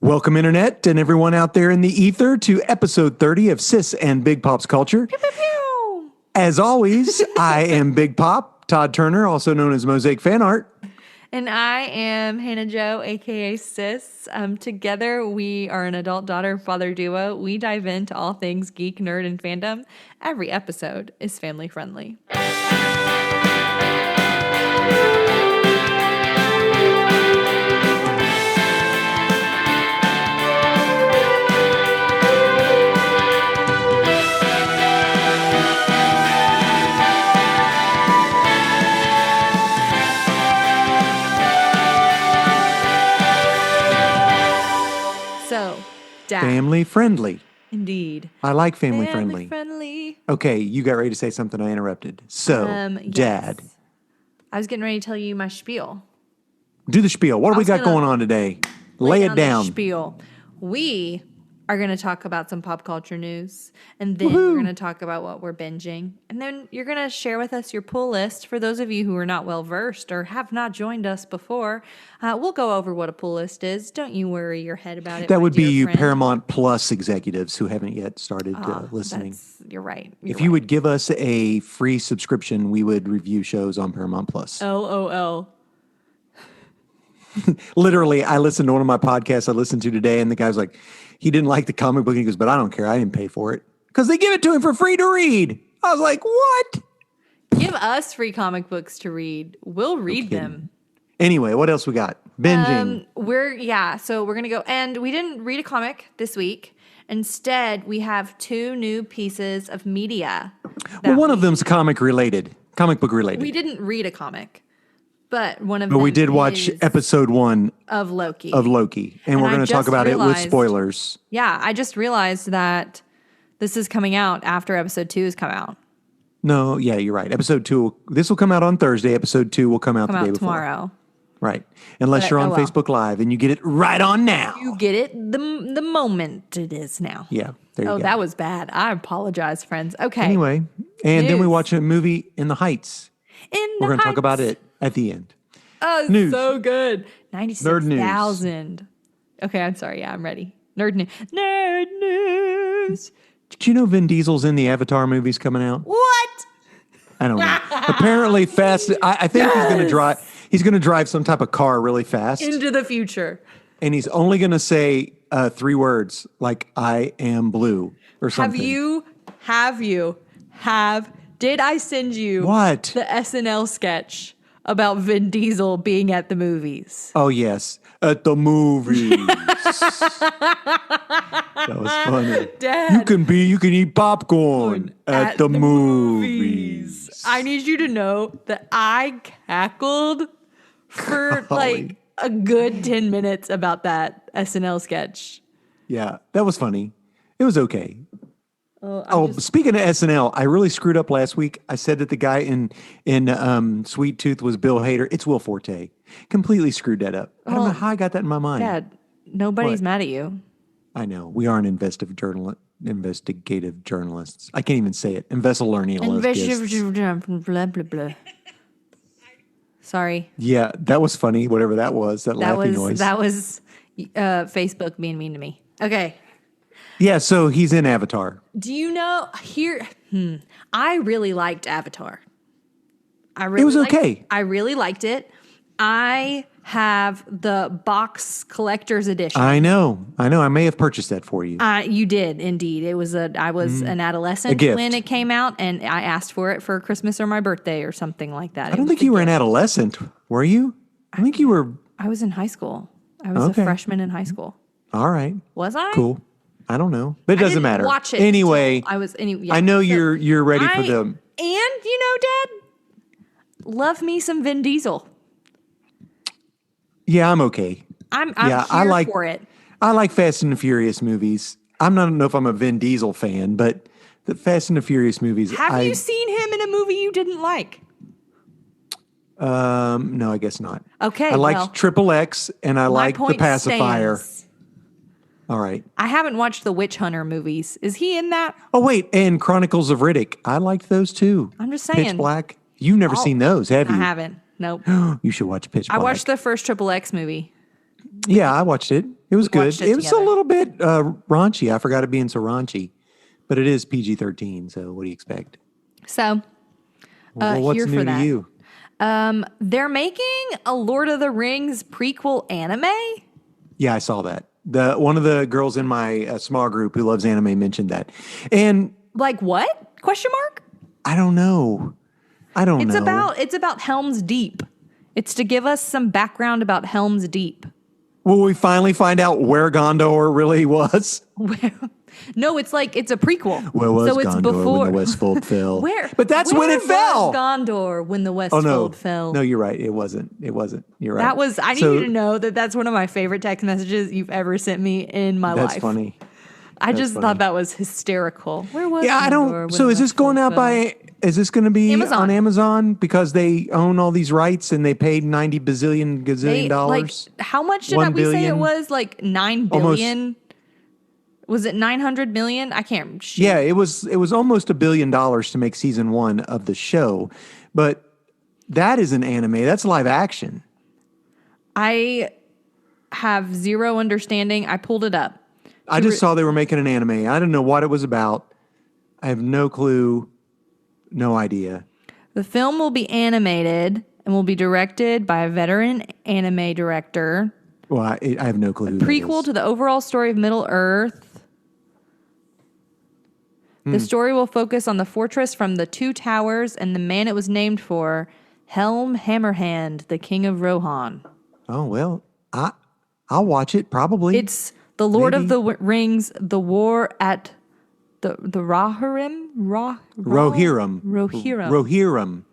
Welcome, Internet, and everyone out there in the ether to episode 30 of Sis and Big Pop's Culture. Pew, pew, pew. As always, I am Big Pop, Todd Turner, also known as Mosaic Fan Art. And I am Hannah Jo, a.k.a. Sis. Together, we are an adult daughter-father duo. We dive into all things geek, nerd, and fandom. Every episode is family-friendly. Dad. Family friendly. Indeed. I like family friendly. Friendly. Okay, you got ready to say something. I interrupted. So, Dad. Yes. I was getting ready to tell you my spiel. Do the spiel. What do we got going on today? Lay it down. The spiel. We are going to talk about some pop culture news, and then we're going to talk about what we're binging, and then you're going to share with us your pull list. For those of you who are not well versed or have not joined us before, we'll go over what a pull list is. Don't you worry your head about it. That would be you friend. Paramount Plus executives who haven't yet started listening. You're right. If you would give us a free subscription, we would review shows on Paramount Plus. LOL. Literally, I listened to one of my podcasts I listened to today, and the guy's like, he didn't like the comic book. He goes, but I don't care. I didn't pay for it. Because they give it to him for free to read. I was like, what? Give us free comic books to read. We'll read them. Anyway, what else we got? Binging. So we're going to go. And we didn't read a comic this week. Instead, we have two new pieces of media. Well, one of them's comic book related. We didn't read a comic. But we did watch episode 1 of Loki. And we're going to talk about it with spoilers. Yeah, I just realized that this is coming out after episode 2 has come out. No, yeah, you're right. Episode 2, this will come out on Thursday. Episode 2 will come out the day before. Tomorrow. Right. Unless you're on Facebook Live and you get it right on now. You get it the moment it is now. Yeah, there you go. Oh, that was bad. I apologize, friends. Okay. Anyway, and then we watch a movie In the Heights. We're going to talk about it at the end. Oh, news. So good. 96,000. Okay, I'm sorry. Yeah, I'm ready. Nerd news. Nerd news. Did you know Vin Diesel's in the Avatar movies coming out? What? I don't know. Apparently fast. I think he's going to drive some type of car really fast. Into the future. And he's only going to say 3 words like, I am blue or something. Did I send you what? The SNL sketch about Vin Diesel being at the movies? Oh, yes. At the movies. That was funny. Dad. You can eat popcorn at the movies. I need you to know that I cackled for like a good 10 minutes about that SNL sketch. Yeah, that was funny. It was okay. Speaking of SNL, I really screwed up last week. I said that the guy in Sweet Tooth was Bill Hader. It's Will Forte. Completely screwed that up. I don't know how I got that in my mind. Dad, nobody's mad at you. I know. We are an investigative journalists. I can't even say it. Blah, blah, blah. Sorry. Yeah, that was funny. Whatever that was, that laughing noise. That was Facebook being mean to me. Okay. Yeah, so he's in Avatar. Do you know I really liked Avatar. It was okay. I really liked it. I have the box collector's edition. I know. I may have purchased that for you. You did indeed. I was an adolescent when it came out, and I asked for it for Christmas or my birthday or something like that. I don't think you were an adolescent, were you? I think you were. I was in high school. I was a freshman in high school. All right. Was I? Cool. I don't know, but it doesn't matter. Watch it. Anyway, I know you're ready for them. And Dad, love me some Vin Diesel. Yeah, I'm okay. I'm here for it. I like Fast and the Furious movies. I don't know if I'm a Vin Diesel fan, but the Fast and the Furious movies. Have you seen him in a movie you didn't like? No, I guess not. Okay, I liked Triple X, and I liked The Pacifier. Stands. All right. I haven't watched the Witch Hunter movies. Is he in that? Oh, wait. And Chronicles of Riddick. I liked those too. I'm just saying. Pitch Black. You've never seen those, have you? I haven't. Nope. You should watch Pitch Black. I watched the first Triple X movie. Yeah, I watched it. It was good. watched it It was a together. little bit raunchy. I forgot it being so raunchy, but it is PG-13. So what do you expect? So Well, what's here new for to that. you? They're making a Lord of the Rings prequel anime. Yeah, I saw that. The one of the girls in my small group who loves anime mentioned that, and Like what? Question mark? I don't know. I don't know. It's about Helm's Deep. It's to give us some background about Helm's Deep. Will we finally find out where Gondor really was? No, it's like it's a prequel. Where was so it's Gondor before when the Westfold fell? where. But that's when it was fell. Gondor when the Oh no, Westfold fell. no, you're right. It wasn't. It wasn't. You're right. That was. I need So you to know that that's one of my favorite text messages you've ever sent me in my that's life. funny. I just funny. thought that was hysterical. Where was Yeah, I Gondor don't. when So the is this going Westfold out fell? by? Is this going to be Amazon. on Amazon because they own all these rights and they paid 90 bazillion gazillion Like dollars? how much did 1 we say it billion? was? Like 9 Almost. billion? Was it 900 million? I can't. Shoot. Yeah, it was. It was almost $1 billion to make season 1 of the show, but that is an anime. That's live action. I have zero understanding. I pulled it up. I just saw they were making an anime. I didn't know what it was about. I have no clue, no idea. The film will be animated and will be directed by a veteran anime director. Well, I have no clue. Who that Prequel is. to the overall story of Middle Earth. The story will focus on the fortress from the Two Towers and the man it was named for, Helm Hammerhand, the King of Rohan. Oh well, I'll watch it probably. It's the Lord of Maybe. the Rings, the war at the Rohirrim? Rohirrim. Rohirrim. Rohirrim.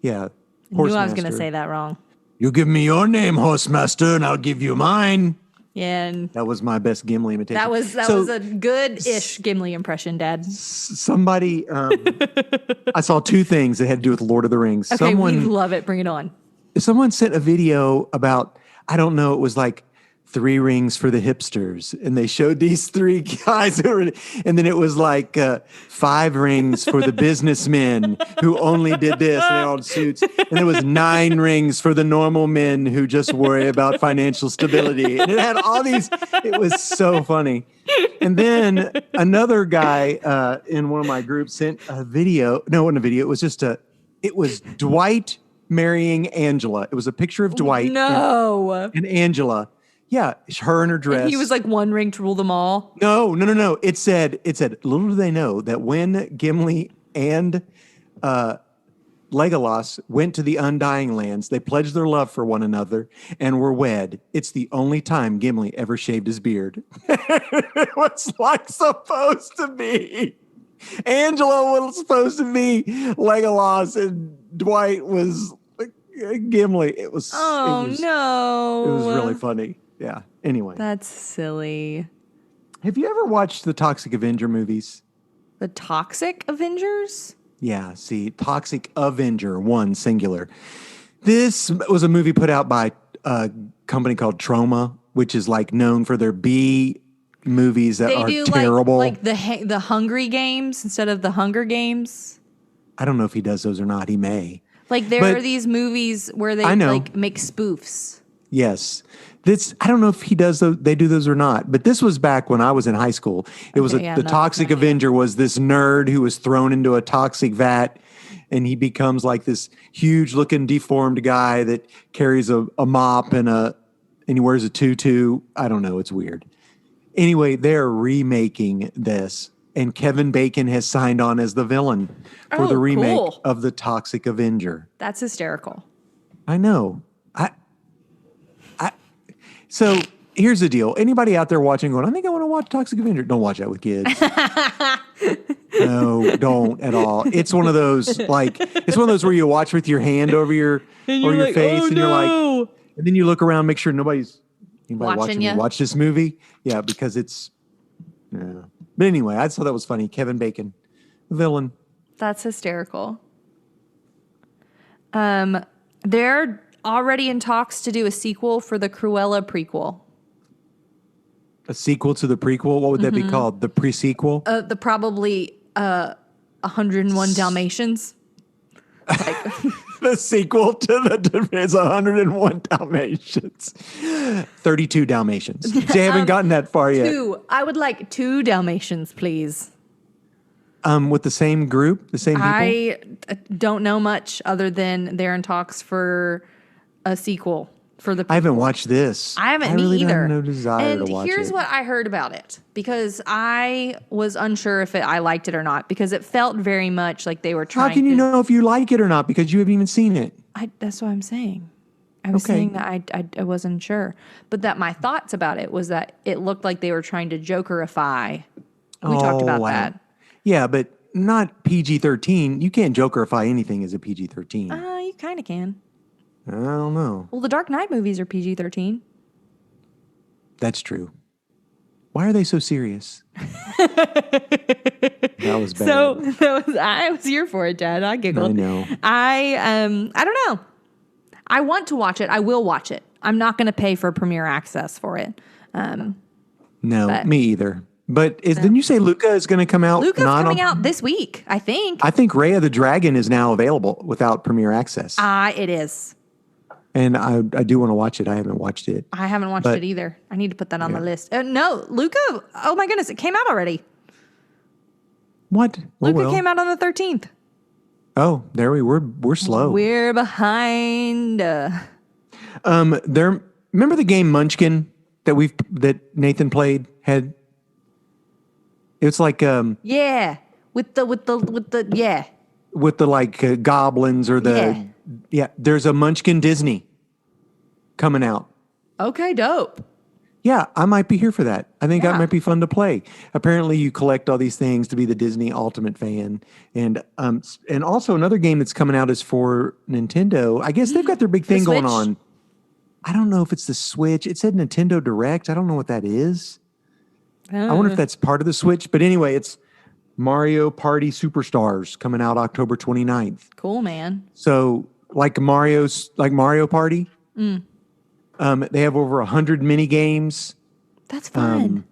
Yeah. Knew I was going to Horsemaster. say that wrong. You give me your name, Horsemaster, and I'll give you mine. Yeah, and That was my best Gimli imitation. that was So, a good-ish Gimli impression, Dad. somebody. I saw two things that had to do with Lord of the Rings. Okay, we love it. Bring it on. Someone sent a video about, I don't know, it was like 3 rings for the hipsters. And they showed these 3 guys who were, and then it was like 5 rings for the businessmen who only did this and they all had suits. And there was 9 rings for the normal men who just worry about financial stability. And it had all these, it was so funny. And then another guy in one of my groups sent a video. No, it wasn't a video. It was just it was Dwight marrying Angela. It was a picture of Dwight No. and Angela. Yeah, her in her dress. He was like one ring to rule them all. No. It said, little do they know that when Gimli and Legolas went to the Undying Lands, they pledged their love for one another and were wed. It's the only time Gimli ever shaved his beard. It was like supposed to be. Angela was supposed to be Legolas and Dwight was Gimli. It was Oh, no. It was really funny. Yeah. Anyway. That's silly. Have you ever watched the Toxic Avenger movies? The Toxic Avengers? Yeah, see, Toxic Avenger, 1 singular. This was a movie put out by a company called Troma, which is like known for their B movies that are terrible. Like the Hungry Games instead of the Hunger Games. I don't know if he does those or not. He may. Like there But- are these movies where they I know. like make spoofs. Yes. I don't know if he does those, they do those or not, but this was back when I was in high school. It was Okay, yeah, the no, Toxic no, yeah. Avenger was this nerd who was thrown into a toxic vat and he becomes like this huge looking deformed guy that carries a mop and he wears a tutu. I don't know. It's weird. Anyway, they're remaking this and Kevin Bacon has signed on as the villain for the remake cool. of the Toxic Avenger. That's hysterical. I know. So here's the deal. Anybody out there watching going, I think I want to watch Toxic Avenger. Don't watch that with kids. No, don't at all. It's one of those where you watch with your hand over your like, face "Oh, and you're no." like, and then you look around, make sure anybody Watching watching me ya. watch this movie. Yeah, because it's, yeah. But anyway, I thought that was funny. Kevin Bacon, villain. That's hysterical. They're already in talks to do a sequel for the Cruella prequel. A sequel to the prequel. What would that be called? The pre-sequel? The probably 101 Dalmatians. Like, The sequel to the is 101 Dalmatians. 32 Dalmatians. See, I haven't gotten that far yet. I would like 2 Dalmatians, please. With the same group, the same people? I don't know much other than they're in talks for a sequel for the people. I haven't watched this. I haven't really either. Have no desire to watch it. And here's what I heard about it, because I was unsure if I liked it or not, because it felt very much like they were trying to... How can you know if you like it or not? Because you haven't even seen it. That's what I'm saying. I was saying that I wasn't sure. But that my thoughts about it was that it looked like they were trying to Jokerify. We talked about that. Yeah, but not PG-13. You can't Jokerify anything as a PG-13. You kind of can. I don't know. Well, the Dark Knight movies are PG-13. That's true. Why are they so serious? That was bad. I was here for it, Dad. I giggled. I know. I don't know. I want to watch it. I will watch it. I'm not going to pay for Premiere Access for it. No, me either. But didn't you say Luca is going to come out? Luca's coming out this week, I think. I think Raya the Dragon is now available without Premiere Access. It is. And I do want to watch it. I haven't watched it. I haven't watched it either. I need to put that on the list. No, Luca. Oh my goodness, it came out already. What? Luca came out on the 13th. Oh, there we're slow. We're behind. Remember the game Munchkin that Nathan played? It's like yeah, with the like goblins or the there's a Munchkin Disney coming out. Okay, dope. Yeah, I might be here for that. I think that might be fun to play. Apparently, you collect all these things to be the Disney Ultimate fan, and also another game that's coming out is for Nintendo. I guess they've got their big thing going on. I don't know if it's the Switch. It said Nintendo Direct. I don't know what that is. I wonder if that's part of the Switch. But anyway, it's Mario Party Superstars coming out October 29th. Cool, man. So like Mario Party. They have over 100 mini games. That's fun.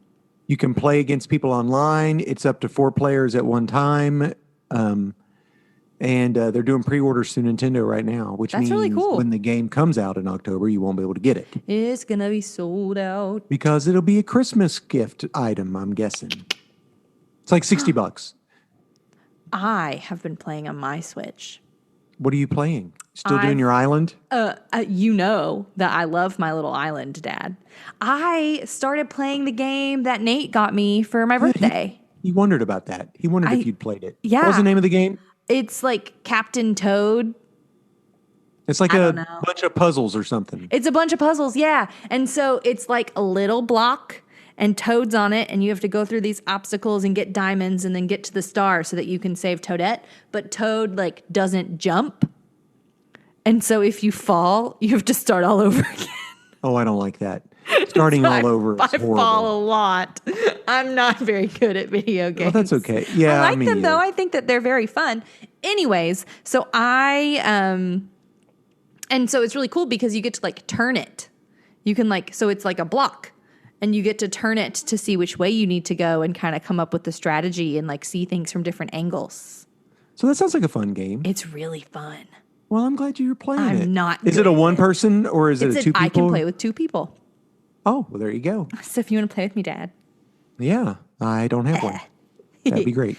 You can play against people online. It's up to 4 players at one time. And they're doing pre-orders through Nintendo right now, which means really cool. When the game comes out in October, you won't be able to get it. It's going to be sold out. Because it'll be a Christmas gift item, I'm guessing. It's like $60. I have been playing on my Switch. What are you playing? Still doing your island? You know that I love my little island, Dad. I started playing the game that Nate got me for my birthday. He wondered about that. He wondered if you'd played it. Yeah. What was the name of the game? It's like Captain Toad. It's like a bunch of puzzles or something. It's a bunch of puzzles, yeah. And so it's like a little block and Toad's on it, and you have to go through these obstacles and get diamonds and then get to the star so that you can save Toadette. But Toad doesn't jump. And so if you fall, you have to start all over again. Oh, I don't like that. Starting all over is horrible. I fall a lot. I'm not very good at video games. Well, that's okay. Yeah, I like them though. I think that they're very fun. Anyways, so and so it's really cool because you get to turn it. You can so it's like a block, and you get to turn it to see which way you need to go and kind of come up with the strategy and see things from different angles. So that sounds like a fun game. It's really fun. Well, I'm glad you're playing it. I'm not. Is it a one person or is it a 2 people? I can play with 2 people. Oh, well, there you go. So if you want to play with me, Dad. Yeah, I don't have one. That'd be great.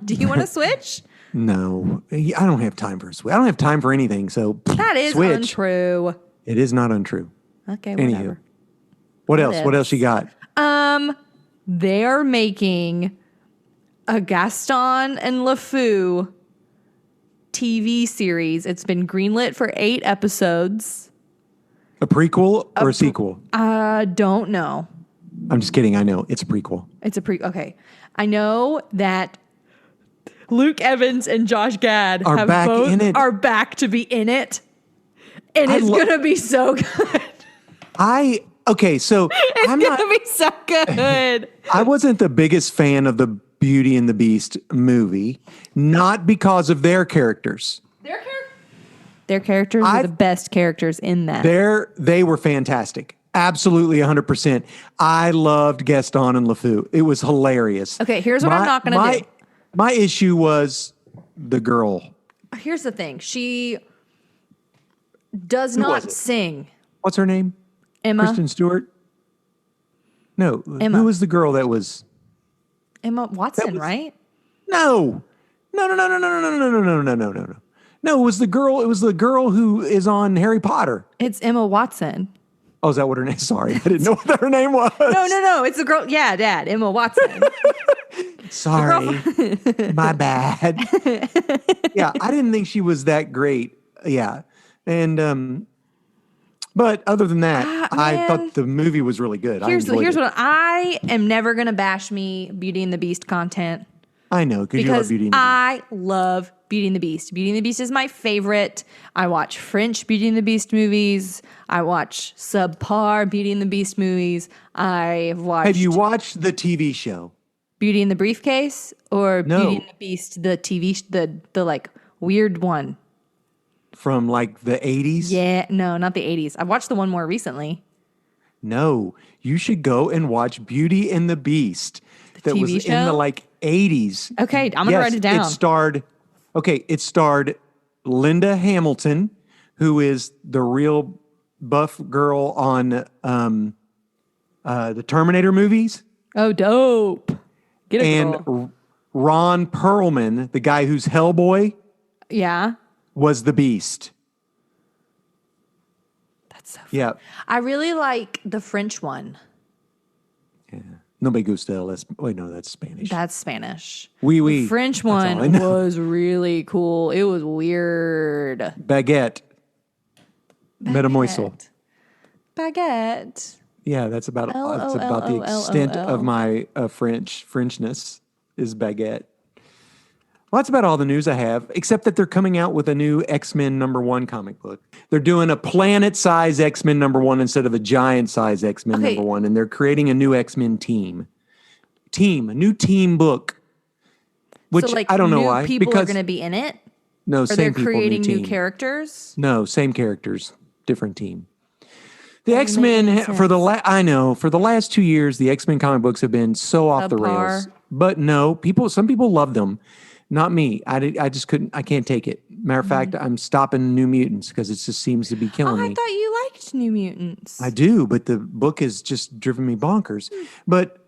Do you want to switch? No, I don't have time for a Switch. I don't have time for anything. So that is Switch. Untrue. It is not untrue. Okay, whatever. Anywho, what else? What else you got? They're making a Gaston and LeFou TV series. It's been greenlit for 8 episodes. A prequel or a sequel? Don't know. I'm just kidding. I know. It's a prequel. It's a okay. I know that Luke Evans and Josh Gad are back to be in it. And it's going to be so good. So it's going to be so good. I wasn't the biggest fan of the Beauty and the Beast movie, not because of their characters. Their characters are the best characters in that. They were fantastic. Absolutely 100%. I loved Gaston and LeFou. It was hilarious. Okay, here's what I'm not going to do. My issue was the girl Here's the thing. She does Who not was it? sing. What's her name? Emma. Kristen Stewart? No. Emma. Who was the girl that was... Emma Watson, right? No. No, no, no, no, no, no, no, no, no, no, no, no, no. No, it was the girl. It was the girl who is on Harry Potter. It's Emma Watson. Oh, is that what her name? Sorry, I didn't know what her name was. No. It's the girl. Yeah, Dad. Emma Watson. Sorry, my bad. Yeah, I didn't think she was that great. Yeah, and but other than that, I thought the movie was really good. Here's what I am never gonna bash me Beauty and the Beast content. I know because you love Beauty and the Beast. I love Beauty and the Beast. Beauty and the Beast is my favorite. I watch French Beauty and the Beast movies. I watch subpar Beauty and the Beast movies. I've watched. Have you watched the TV show? Beauty and the Briefcase or No. Beauty and the Beast, the TV, the like weird one from like the 80s? Yeah, no, not the 80s. I watched the one more recently. No, you should go and watch Beauty and the Beast. That TV was show? in the like 80s. Okay, I'm gonna write it down. It starred Linda Hamilton, who is the real buff girl on the Terminator movies. Oh, dope. Get a And girl. Ron Perlman, the guy who's Hellboy, Yeah. was the Beast. That's so fun. Yeah. I really like the French one. Yeah. No me gusta. That's Spanish. That's Spanish. Oui, oui. The French That's all I one know. was really cool. It was weird. Baguette. Metamoiselle. Baguette. Yeah, that's about the extent of my Frenchness is baguette. Well, that's about all the news I have, except that they're coming out with a new X-Men #1 comic book. They're doing a planet-size X-Men #1 instead of a giant-size X-Men #1, and they're creating a new X-Men team. A new team book. Which So, like, I don't know new why. people are going to be in it? No, Or same they're people, creating new new team. characters? No, same characters, different team. The Doesn't make any X-Men for the last 2 years, the X-Men comic books have been so off the rails. Subpar. But no, some people love them. Not me. I just couldn't. I can't take it. Matter of fact, I'm stopping New Mutants because it just seems to be killing I me. thought you liked New Mutants. I do, but the book has just driven me bonkers. But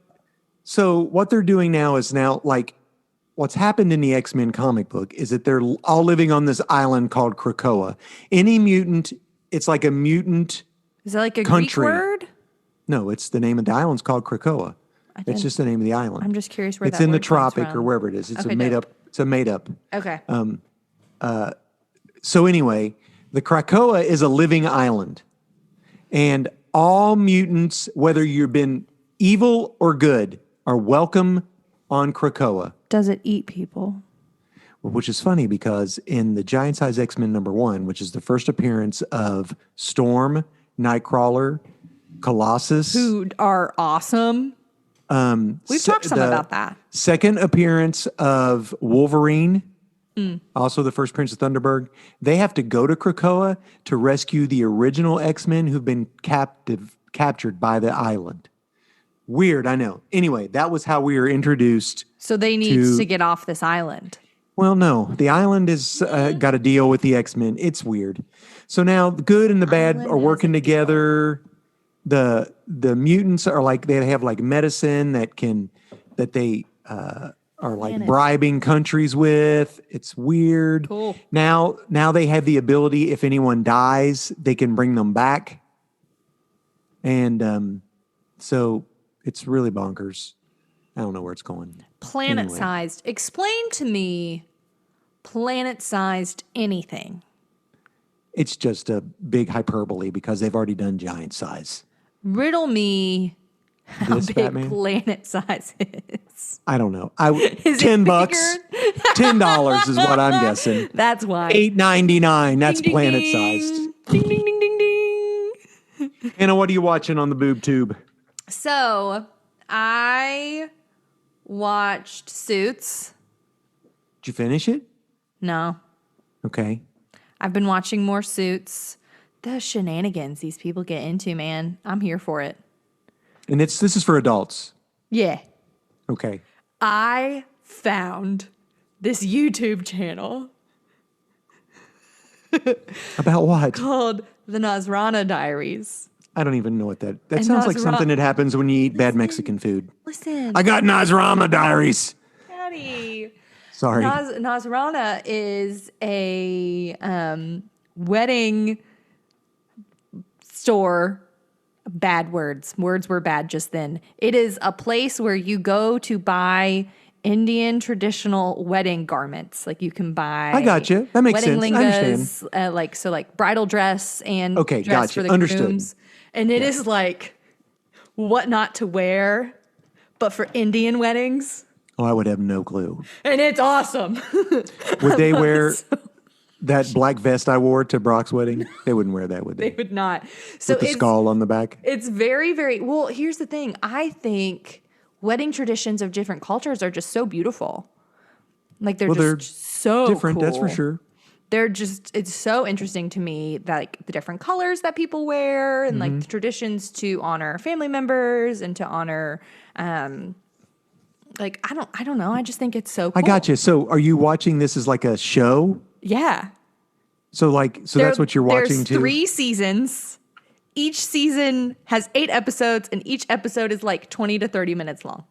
so what they're doing now is like what's happened in the X-Men comic book is that they're all living on this island called Krakoa. Any mutant, it's like a mutant. Is that like a country. Greek word? No, it's the name of the island's called Krakoa. It's just the name of the island. I'm just curious where it's that in the word comes tropic from. or wherever it is. It's Okay, a made dope. up. It's a made up. Okay. So anyway, the Krakoa is a living island, and all mutants, whether you've been evil or good, are welcome on Krakoa. Does it eat people? Which is funny because in the Giant Size X-Men #1, which is the first appearance of Storm, Nightcrawler, Colossus, Who are awesome. We've talked some about that. Second appearance of Wolverine, also the first appearance of Thunderbird. They have to go to Krakoa to rescue the original X-Men who've been captured by the island. Weird, I know. Anyway, that was how we were introduced. So they need to get off this island. Well, no, the island is got to deal with the X-Men. It's weird. So now the good and the bad Island are working together. The mutants are like they have like medicine that they are like bribing countries with. It's weird. Cool. Now they have the ability if anyone dies, they can bring them back. And so it's really bonkers. I don't know where it's going. Planet-sized. Explain to me planet-sized anything. It's just a big hyperbole because they've already done giant size. Riddle me how This big Batman? planet size is. I don't know. Is it $10, bigger? $10 is what I'm guessing. That's why. $8.99. That's Ding, ding, planet ding. sized. Ding, ding, ding, ding, ding. Anna, what are you watching on the boob tube? So, I watched Suits. Did you finish it? No. Okay. I've been watching more Suits. The shenanigans these people get into, man. I'm here for it. And this is for adults. Yeah. Okay. I found this YouTube channel About what? called The Nasrana Diaries. I don't even know what that And sounds like something that happens when you eat bad Mexican food. Listen. I got Nasrama Diaries. Daddy. Sorry. Nasrana is a wedding store. Bad words. Words were bad just then. It is a place where you go to buy Indian traditional wedding garments. Like you can buy. I gotcha. That makes wedding sense. lingas, I understand. like bridal dress and Okay, dress gotcha. for the Understood. grooms. And it is like what not to wear, but for Indian weddings. Oh, I would have no clue. And it's awesome. Would they wear that black vest I wore to Brock's wedding? They wouldn't wear that, would they? They would not. So With the skull on the back? It's very, very well. Here's the thing. I think wedding traditions of different cultures are just so beautiful. Like they're just so different. cool. That's for sure. It's so interesting to me that like the different colors that people wear and like the traditions to honor family members and to honor, like I don't know. I just think it's so cool. I got you. So are you watching this as like a show? Yeah. So that's what you're watching there's too? 3 seasons. Each season has 8 episodes, and each episode is like 20 to 30 minutes long.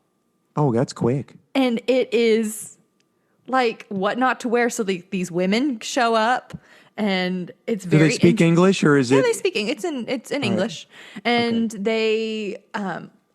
Oh, that's quick. And it is like what not to wear. So these women show up, and it's very. Do they speak English or is it? Yeah, they speak. It's in English, and they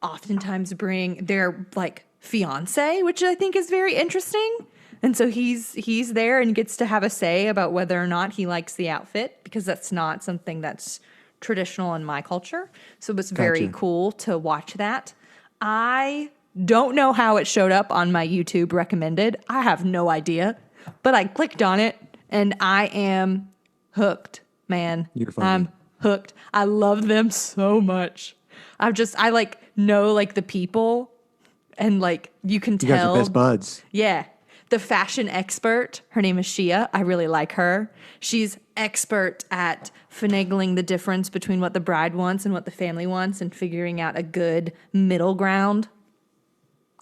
oftentimes bring their like fiance, which I think is very interesting. And so he's there and gets to have a say about whether or not he likes the outfit, because that's not something that's traditional in my culture. So it was very cool to watch that. I don't know how it showed up on my YouTube recommended. I have no idea. But I clicked on it and I am hooked, man. You're funny. I'm hooked. I love them so much. I like know like the people, and like you can tell. You guys are best buds. Yeah. The fashion expert, her name is Shia. I really like her. She's expert at finagling the difference between what the bride wants and what the family wants and figuring out a good middle ground.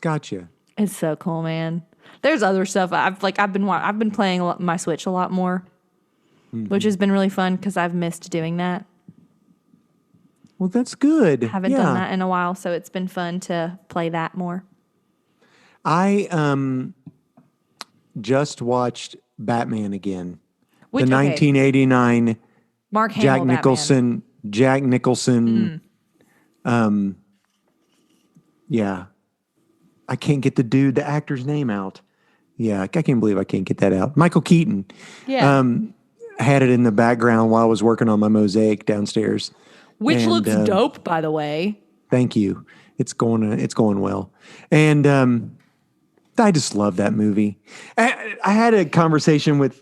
Gotcha. It's so cool, man. There's other stuff. I've been playing my Switch a lot more, which has been really fun because I've missed doing that. Well, that's good. Haven't done that in a while, so it's been fun to play that more. I just watched Batman again. The 1989 Mark Hamill Jack Nicholson. Yeah. I can't get the actor's name out. Yeah, I can't believe I can't get that out. Michael Keaton. Yeah. Had it in the background while I was working on my mosaic downstairs. Which looks dope, by the way. Thank you. It's going well. And I just love that movie. I had a conversation with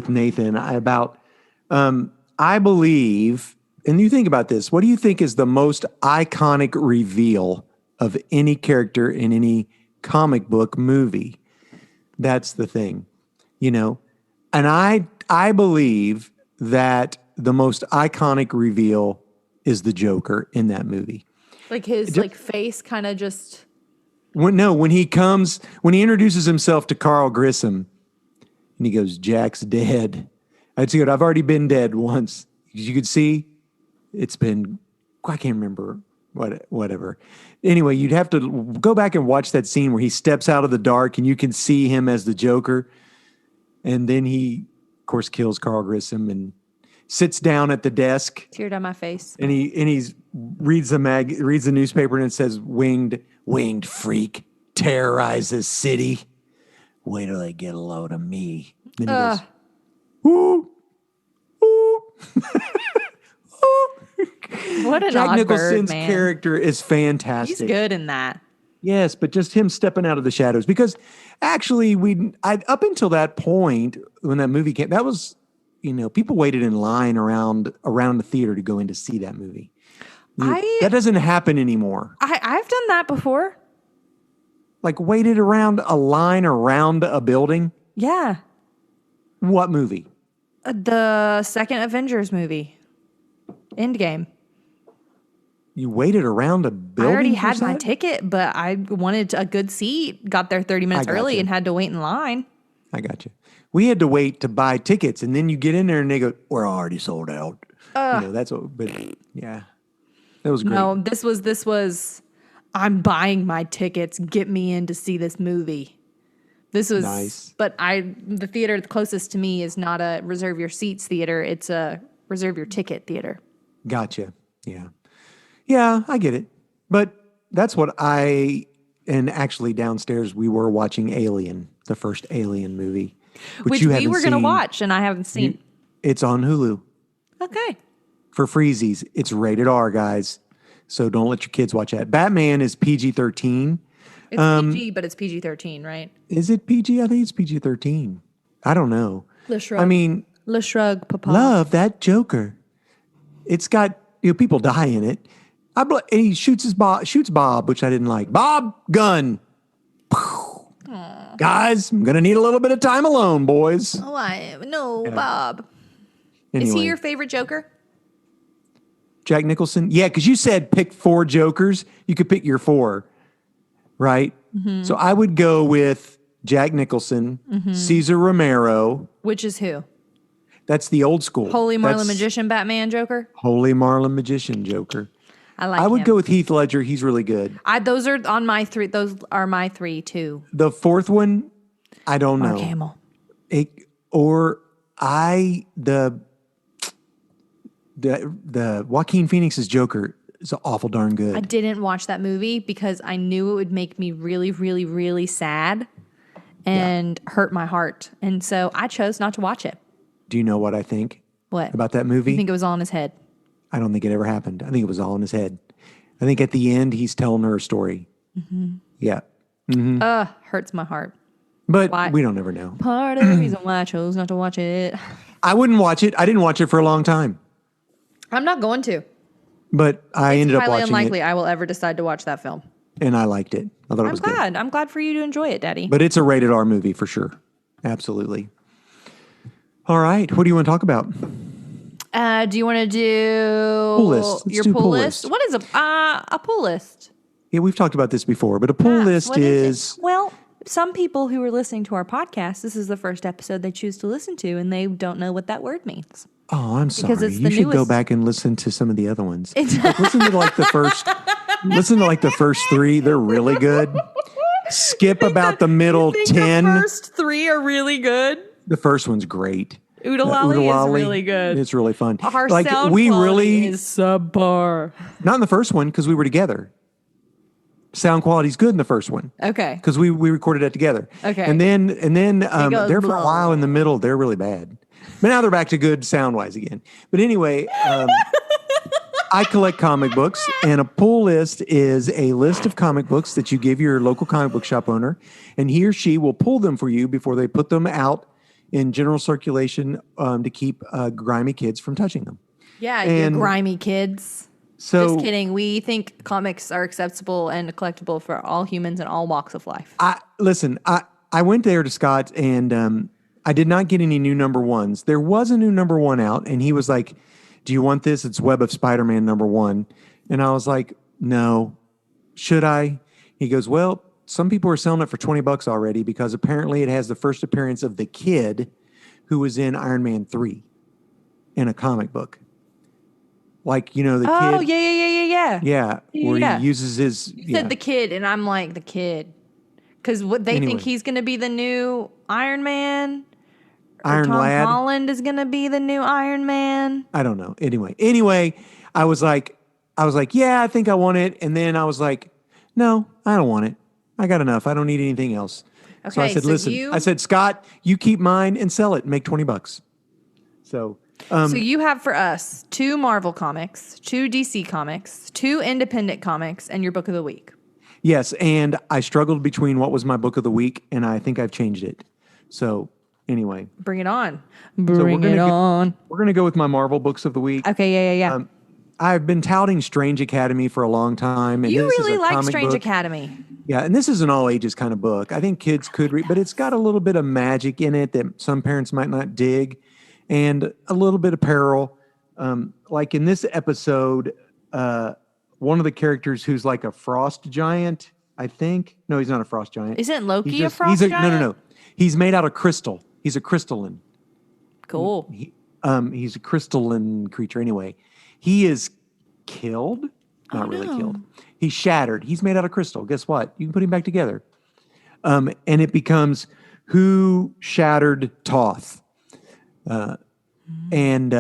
Nathan about I believe, and you think about this, what do you think is the most iconic reveal of any character in any comic book movie? That's the thing, And I believe that the most iconic reveal is the Joker in that movie. Like his face kind of just. When he introduces himself to Carl Grissom and he goes, Jack's dead. I'd say, I've already been dead once. You could see it's been, I can't remember, whatever. Anyway, you'd have to go back and watch that scene where he steps out of the dark and you can see him as the Joker. And then he, of course, kills Carl Grissom and sits down at the desk. Tear down my face. And he reads the newspaper and it says, Winged freak terrorizes city. Wait till they get a load of me. Then he goes, ooh, ooh. What an Jack odd Nicholson's bird, man. character is fantastic. He's good in that. Yes, but just him stepping out of the shadows. Because actually, up until that point, when that movie came, that was, people waited in line around the theater to go in to see that movie. That doesn't happen anymore. I've done that before. Like waited around a line around a building? Yeah. What movie? The second Avengers movie. Endgame. You waited around a building? I already had my ticket, but I wanted a good seat. Got there 30 minutes early and had to wait in line. I got you. We had to wait to buy tickets, and then you get in there and they go, "We're already sold out." That's what. But yeah, that was great. No, this was. I'm buying my tickets. Get me in to see this movie. This was nice. But the theater closest to me is not a reserve your seats theater. It's a reserve your ticket theater. Gotcha. Yeah. Yeah, I get it. But that's what and actually downstairs we were watching Alien, the first Alien movie, which you we were going to seen. watch and I haven't seen. It's on Hulu. Okay. For freezies. It's rated R, guys. So don't let your kids watch that. Batman is PG-13. It's PG, but it's PG-13, right? Is it PG? I think it's PG-13. I don't know. Le Shrug. I mean, Le Shrug, papa. love that Joker. It's got people die in it. And he shoots Bob, which I didn't like. Bob, gun. Guys, I'm gonna need a little bit of time alone, boys. No, Bob. Anyway, is he your favorite Joker? Jack Nicholson? Yeah, because you said pick 4 Jokers. You could pick your 4, right? Mm-hmm. So I would go with Jack Nicholson, Cesar Romero. Which is who? That's the old school. Holy Marlin Magician Batman Joker? Holy Marlin Magician Joker. I would go with Heath Ledger. He's really good. Those are on my 3. Those are my 3 too. The 4th one, I don't know. Mark Hamill. The Joaquin Phoenix's Joker is awful darn good. I didn't watch that movie because I knew it would make me really, really, really sad and hurt my heart. And so I chose not to watch it. Do you know what I think? What? About that movie? You think it was all in his head? I don't think it ever happened. I think it was all in his head. I think at the end, he's telling her a story. Mm-hmm. Yeah. Mm-hmm. Hurts my heart. But we don't ever know. Part of the reason why I chose not to watch it. I wouldn't watch it. I didn't watch it for a long time. I'm not going to. But I ended up watching it. It's highly unlikely I will ever decide to watch that film. And I liked it. I thought it was good. I'm glad for you to enjoy it, Daddy. But it's a rated R movie for sure. Absolutely. All right. What do you want to talk about? Do you want to do pull list? your pull list? What is a pull list? Yeah, we've talked about this before, but a pull list is... Well, some people who are listening to our podcast, this is the first episode they choose to listen to, and they don't know what that word means. Oh, I'm sorry. You should go back and listen to some of the other ones. Listen to the first 3. They're really good. Skip about the middle 10. The first 3 are really good. The first one's great. Oodalali is really good. It's really fun. Our sound quality is subpar. Not in the first one because we were together. Sound quality's good in the first one. Okay. Because we recorded it together. Okay. And then there for a while in the middle, they're really bad. But now they're back to good sound-wise again. But anyway, I collect comic books, and a pull list is a list of comic books that you give your local comic book shop owner, and he or she will pull them for you before they put them out in general circulation to keep grimy kids from touching them. Yeah, you grimy kids. So, just kidding. We think comics are acceptable and collectible for all humans in all walks of life. I went there to Scott's, and I did not get any new number 1s. There was a new number 1 out, and he was like, "Do you want this? It's Web of Spider-Man number 1." And I was like, "No. Should I?" He goes, "Well, some people are selling it for $20 already because apparently it has the first appearance of the kid who was in Iron Man 3 in a comic book." Like, the kid. Oh, yeah. Yeah, where he uses his... You said the kid, and I'm like, the kid. Because they think he's going to be the new Iron Man. Iron Lad. Tom Holland is going to be the new Iron Man. I don't know. Anyway, I was like, yeah, I think I want it. And then I was like, no, I don't want it. I got enough. I don't need anything else. Okay, so I said, listen, I said, Scott, you keep mine and sell it and make $20. So you have for us 2 Marvel comics, 2 DC comics, 2 independent comics, and your book of the week. Yes, and I struggled between what was my book of the week, and I think I've changed it. So anyway. Bring it on. Bring it on. We're going to go with my Marvel books of the week. Okay, yeah. I've been touting Strange Academy for a long time. And you really like Strange Academy. Yeah, and this is an all-ages kind of book. I think kids could read, but it's got a little bit of magic in it that some parents might not dig, and a little bit of peril. Like in this episode, one of the characters who's like a frost giant, I think. No, he's not a frost giant. Isn't Loki a frost giant? No. He's made out of crystal. He's a crystalline. Cool. He's a crystalline creature anyway. He is killed. Not really killed. He's shattered. He's made out of crystal. Guess what? You can put him back together. And it becomes who shattered Toth. And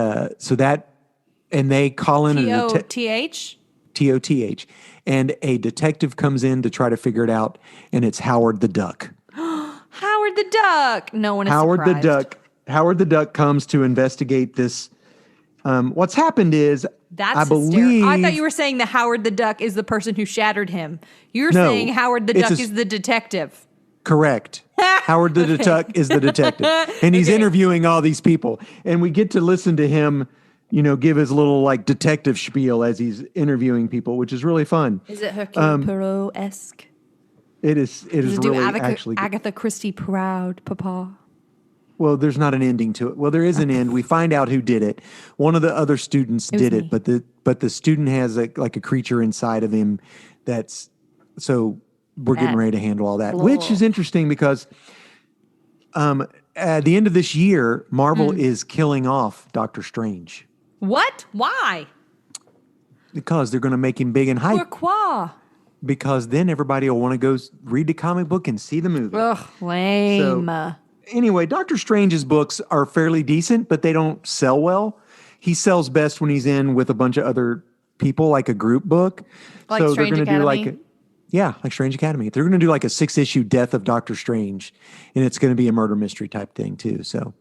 they call in T-O-T-H? T-O-T-H. And a detective comes in to try to figure it out, and it's Howard the Duck. Howard the Duck. No one is surprised. Howard the Duck comes to investigate this. What's happened is, I believe... I thought you were saying that Howard the Duck is the person who shattered him. You're saying Howard the Duck is the detective. Correct. Howard the Duck is the detective. And he's interviewing all these people. And we get to listen to him, give his little like detective spiel as he's interviewing people, which is really fun. Is it Hercule Poirot-esque? It is really actually Agatha Christie proud, Papa. Well, there's not an ending to it. Well, there is an end. We find out who did it. One of the other students did it, but the student has a creature inside of him that's so we're getting ready to handle all that, which is interesting because at the end of this year, Marvel is killing off Doctor Strange. What? Why? Because they're going to make him big and hype. Pourquoi? Because then everybody will want to go read the comic book and see the movie. Ugh, lame. So, anyway, Doctor Strange's books are fairly decent, but they don't sell well. He sells best when he's in with a bunch of other people, like a group book. Like so Strange they're going to Academy? do like Strange Academy. They're going to do like a 6-issue Death of Doctor Strange, and it's going to be a murder mystery type thing too. So,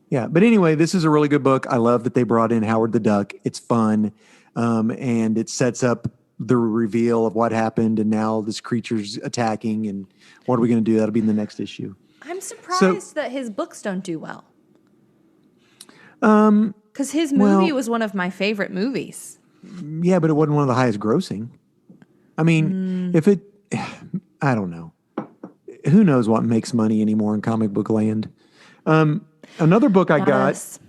yeah. But anyway, this is a really good book. I love that they brought in Howard the Duck. It's fun, and it sets up the reveal of what happened, and now this creature's attacking, and what are we going to do? That'll be in the next issue. I'm surprised that his books don't do well. Because his movie was one of my favorite movies. Yeah, but it wasn't one of the highest grossing. I mean, I don't know. Who knows what makes money anymore in comic book land? Another book I got. Us.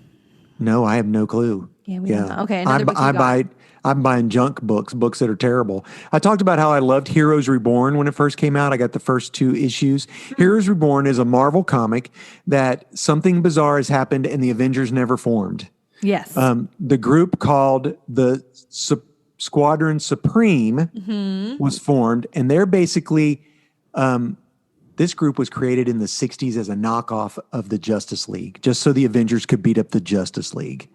No, I have no clue. Yeah, we don't know. Okay, another book you got. I'm buying junk books that are terrible. I talked about how I loved Heroes Reborn when it first came out. I got the first 2 issues. Heroes Reborn is a Marvel comic that something bizarre has happened and the Avengers never formed. Yes. The group called the Squadron Supreme was formed, and they're basically this group was created in the 60s as a knockoff of the Justice League, just so the Avengers could beat up the Justice League.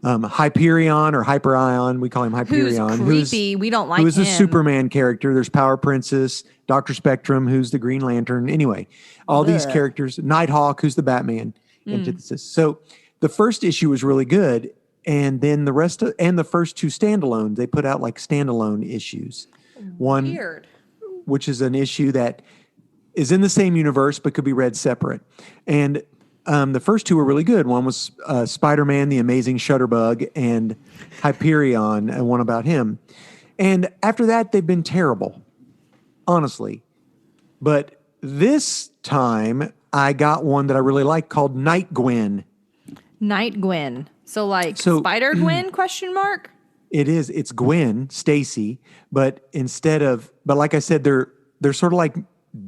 Hyperion or Hyperion, we call him Hyperion. Who's creepy. We don't like him. Who's a Superman character. There's Power Princess, Dr. Spectrum, who's the Green Lantern. Anyway, all these characters. Nighthawk, who's the Batman. Antithesis. So the first issue was really good, and then the first 2 standalone, they put out like standalone issues. One, which is an issue that is in the same universe but could be read separate. And the first 2 were really good. One was Spider-Man, the Amazing Shutterbug, and Hyperion, and one about him. And after that, they've been terrible, honestly. But this time, I got one that I really like called Night Gwen. Night Gwen. So Spider Gwen, question mark? It is. It's Gwen Stacy, but like I said, they're sort of like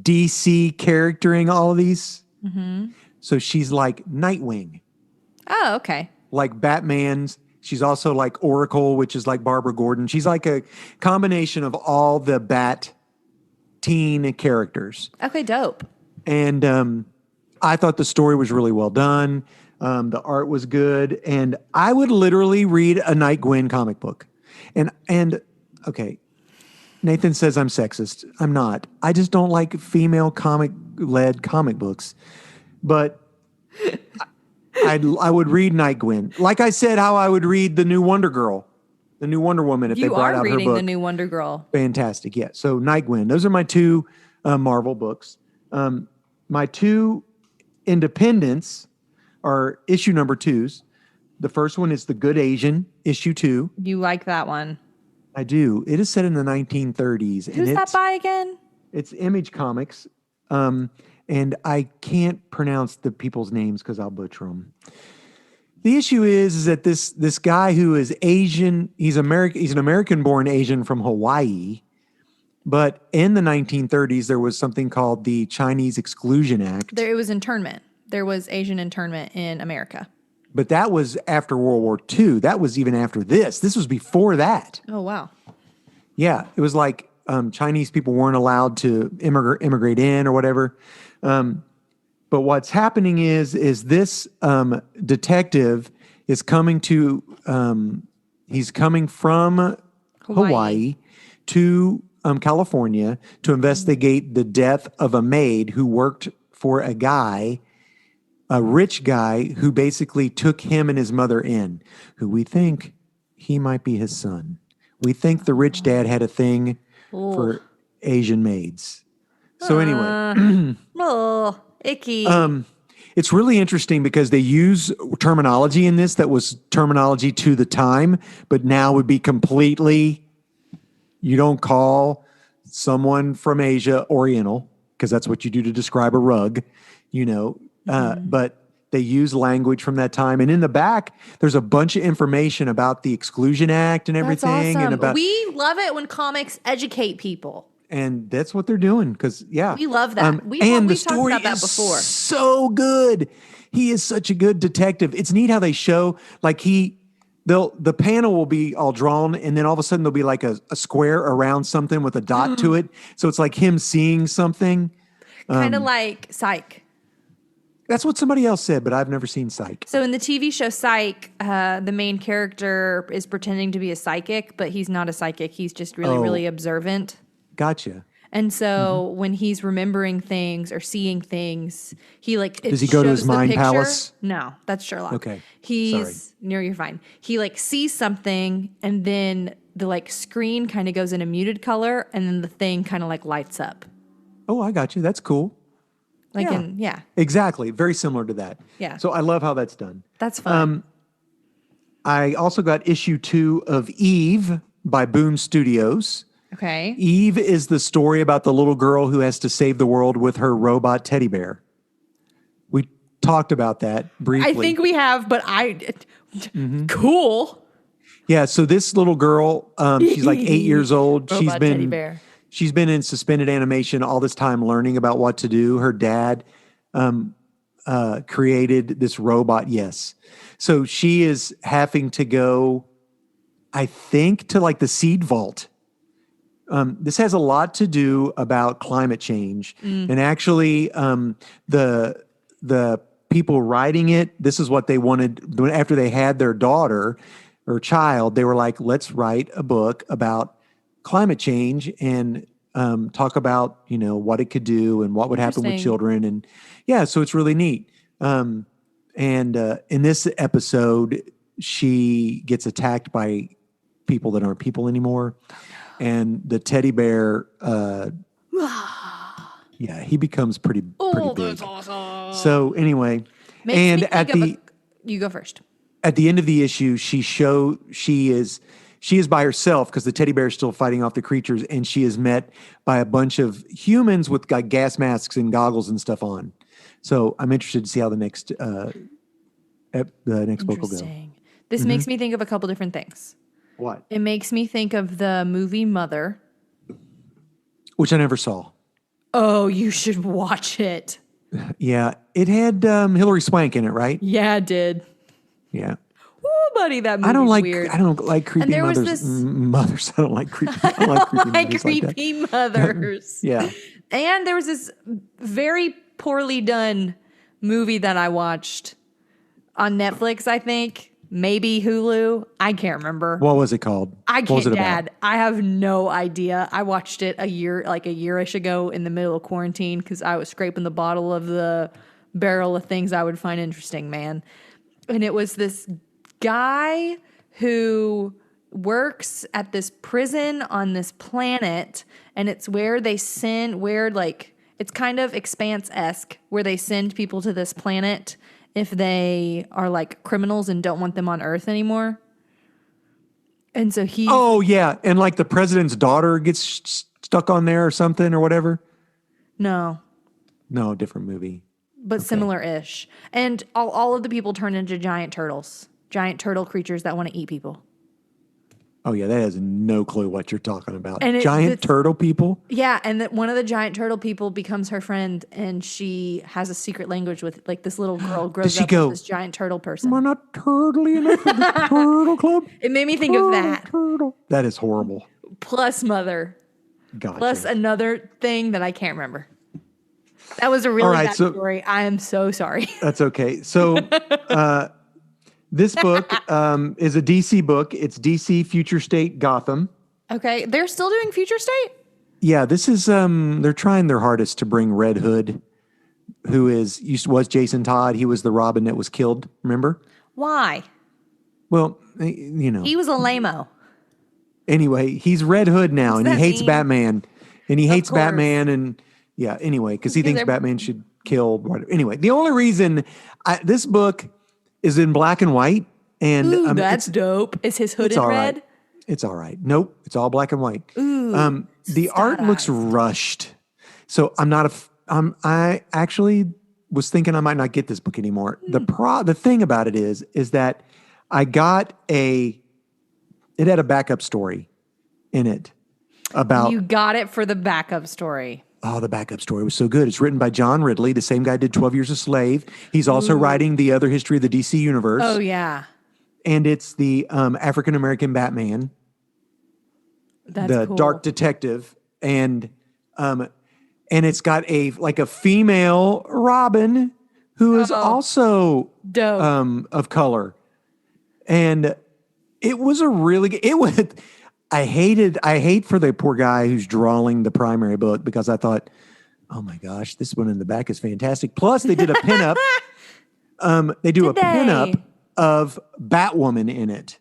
DC charactering all of these. Mm-hmm. So she's like Nightwing. Oh, okay. Like Batman's. She's also like Oracle, which is like Barbara Gordon. She's like a combination of all the Bat teen characters. Okay, dope. And I thought the story was really well done. The art was good. And I would literally read a Night Gwen comic book. And okay, Nathan says I'm sexist. I'm not. I just don't like female comic-led comic books. But I would read Night Gwen. Like I said, how I would read the new Wonder Girl, the new Wonder Woman if they brought out her book. You are reading the new Wonder Girl. Fantastic, yeah. So Night Gwen. Those are my 2 Marvel books. My 2 independents are issue number 2s. The first one is The Good Asian, issue 2. You like that one? I do. It is set in the 1930s. Who's that by again? It's Image Comics. And I can't pronounce the people's names because I'll butcher them. The issue is that this guy who is Asian, he's an American-born Asian from Hawaii, but in the 1930s there was something called the Chinese Exclusion Act. It was internment. there was Asian internment in America. But that was after World War II. That was even after this. This was before that. Oh, wow. Yeah, it was like Chinese people weren't allowed to immigrate in or whatever. But what's happening is this detective is coming to he's coming from Hawaii to California to investigate the death of a maid who worked for a guy, a rich guy who basically took him and his mother in, who we think he might be his son. We think the rich dad had a thing for Asian maids. So anyway. Oh, icky. It's really interesting because they use terminology in this that was terminology to the time, but now would be completely, you don't call someone from Asia Oriental, because that's what you do to describe a rug, but they use language from that time. And in the back, there's a bunch of information about the Exclusion Act and everything. That's awesome. And about, we love it when comics educate people. and that's what they're doing, because, yeah. We love that. We've talked about that before. So good. He is such a good detective. It's neat how they show, like the panel will be all drawn, and then all of a sudden there'll be like a square around something with a dot to it. So it's like him seeing something. Kind of like Psych. That's what somebody else said, but I've never seen Psych. So in the TV show Psych, the main character is pretending to be a psychic, but he's not a psychic. He's just really observant. Gotcha. And so when he's remembering things or seeing things, he does he go to his mind palace? No, that's Sherlock. Okay. You're fine. He sees something, and then the screen kind of goes in a muted color, and then the thing kind of lights up. Oh, I got you. That's cool. Exactly. Very similar to that. Yeah. So I love how that's done. That's fun. I also got issue 2 of Eve by Boom Studios. Okay. Eve is the story about the little girl who has to save the world with her robot teddy bear. We talked about that briefly. I think we have, but cool. Yeah, so this little girl, she's like 8 years old. Robot teddy bear. She's been in suspended animation all this time learning about what to do. Her dad created this robot, yes. So she is having to go, I think, to the seed vault. This has a lot to do about climate change. And actually, the people writing it, this is what they wanted. After they had their daughter or child, they were like, let's write a book about climate change and talk about, what it could do and what would happen with children. And yeah, so it's really neat. And in this episode, she gets attacked by people that aren't people anymore. And the teddy bear, he becomes pretty big. That's awesome. So anyway, you go first. At the end of the issue, she is by herself because the teddy bear is still fighting off the creatures, and she is met by a bunch of humans with gas masks and goggles and stuff on. So I'm interested to see how the next book will go. This makes me think of a couple different things. What? It makes me think of the movie Mother, which I never saw. Oh, you should watch it. Yeah, it had Hilary Swank in it, right? Yeah, it did. Yeah. Oh, buddy, that movie's weird. I don't like creepy and there mothers. Was this... mothers. I don't like creepy. I don't like creepy mothers. Yeah. And there was this very poorly done movie that I watched on Netflix, I think. Maybe Hulu. I can't remember. What was it called? I can't, Dad. I have no idea. I watched it a year-ish ago in the middle of quarantine because I was scraping the bottle of the barrel of things I would find interesting, man. And it was this guy who works at this prison on this planet, and it's where they send, it's kind of Expanse-esque, where they send people to this planet if they are criminals and don't want them on Earth anymore. And so he... Oh, yeah. And the president's daughter gets stuck on there or something or whatever? No, different movie. But okay. Similar-ish. And all of the people turn into giant turtles. Giant turtle creatures that want to eat people. Oh yeah, that has no clue what you're talking about. And Giant turtle people. Yeah, and that one of the giant turtle people becomes her friend, and she has a secret language with like this little girl grows up with this giant turtle person. Am I not turtly enough for the turtle club? It made me think of that. Turtle. That is horrible. Plus mother. Gotcha. Plus another thing that I can't remember. That was a really bad story. I am so sorry. That's okay. So this book is a DC book. It's DC Future State Gotham. Okay. They're still doing Future State? Yeah, this is they're trying their hardest to bring Red Hood, who was Jason Todd. He was the Robin that was killed, remember? Why? Well, you know. He was a lame-o. Anyway, he's Red Hood now, and he hates Batman. And he hates Batman, and yeah, anyway, because he thinks Batman should kill. Whatever. Anyway, the only reason this book is in black and white, and ooh, that's dope. Is his hood in red? Right. It's all right. Nope, it's all black and white. Ooh, the art looks rushed, so I actually was thinking I might not get this book anymore. The thing about it is that I got it had a backup story in it about. You got it for the backup story. Oh, the backup story was so good. It's written by John Ridley, the same guy did 12 Years a Slave. He's also writing the other history of the DC universe. Oh, yeah. And it's the African-American Batman. That's the cool. dark detective. And it's got a female Robin who is also dope. Of color. And it was I hate for the poor guy who's drawing the primary book because I thought, oh my gosh, this one in the back is fantastic. Plus, they did a pinup. They do a pinup of Batwoman in it.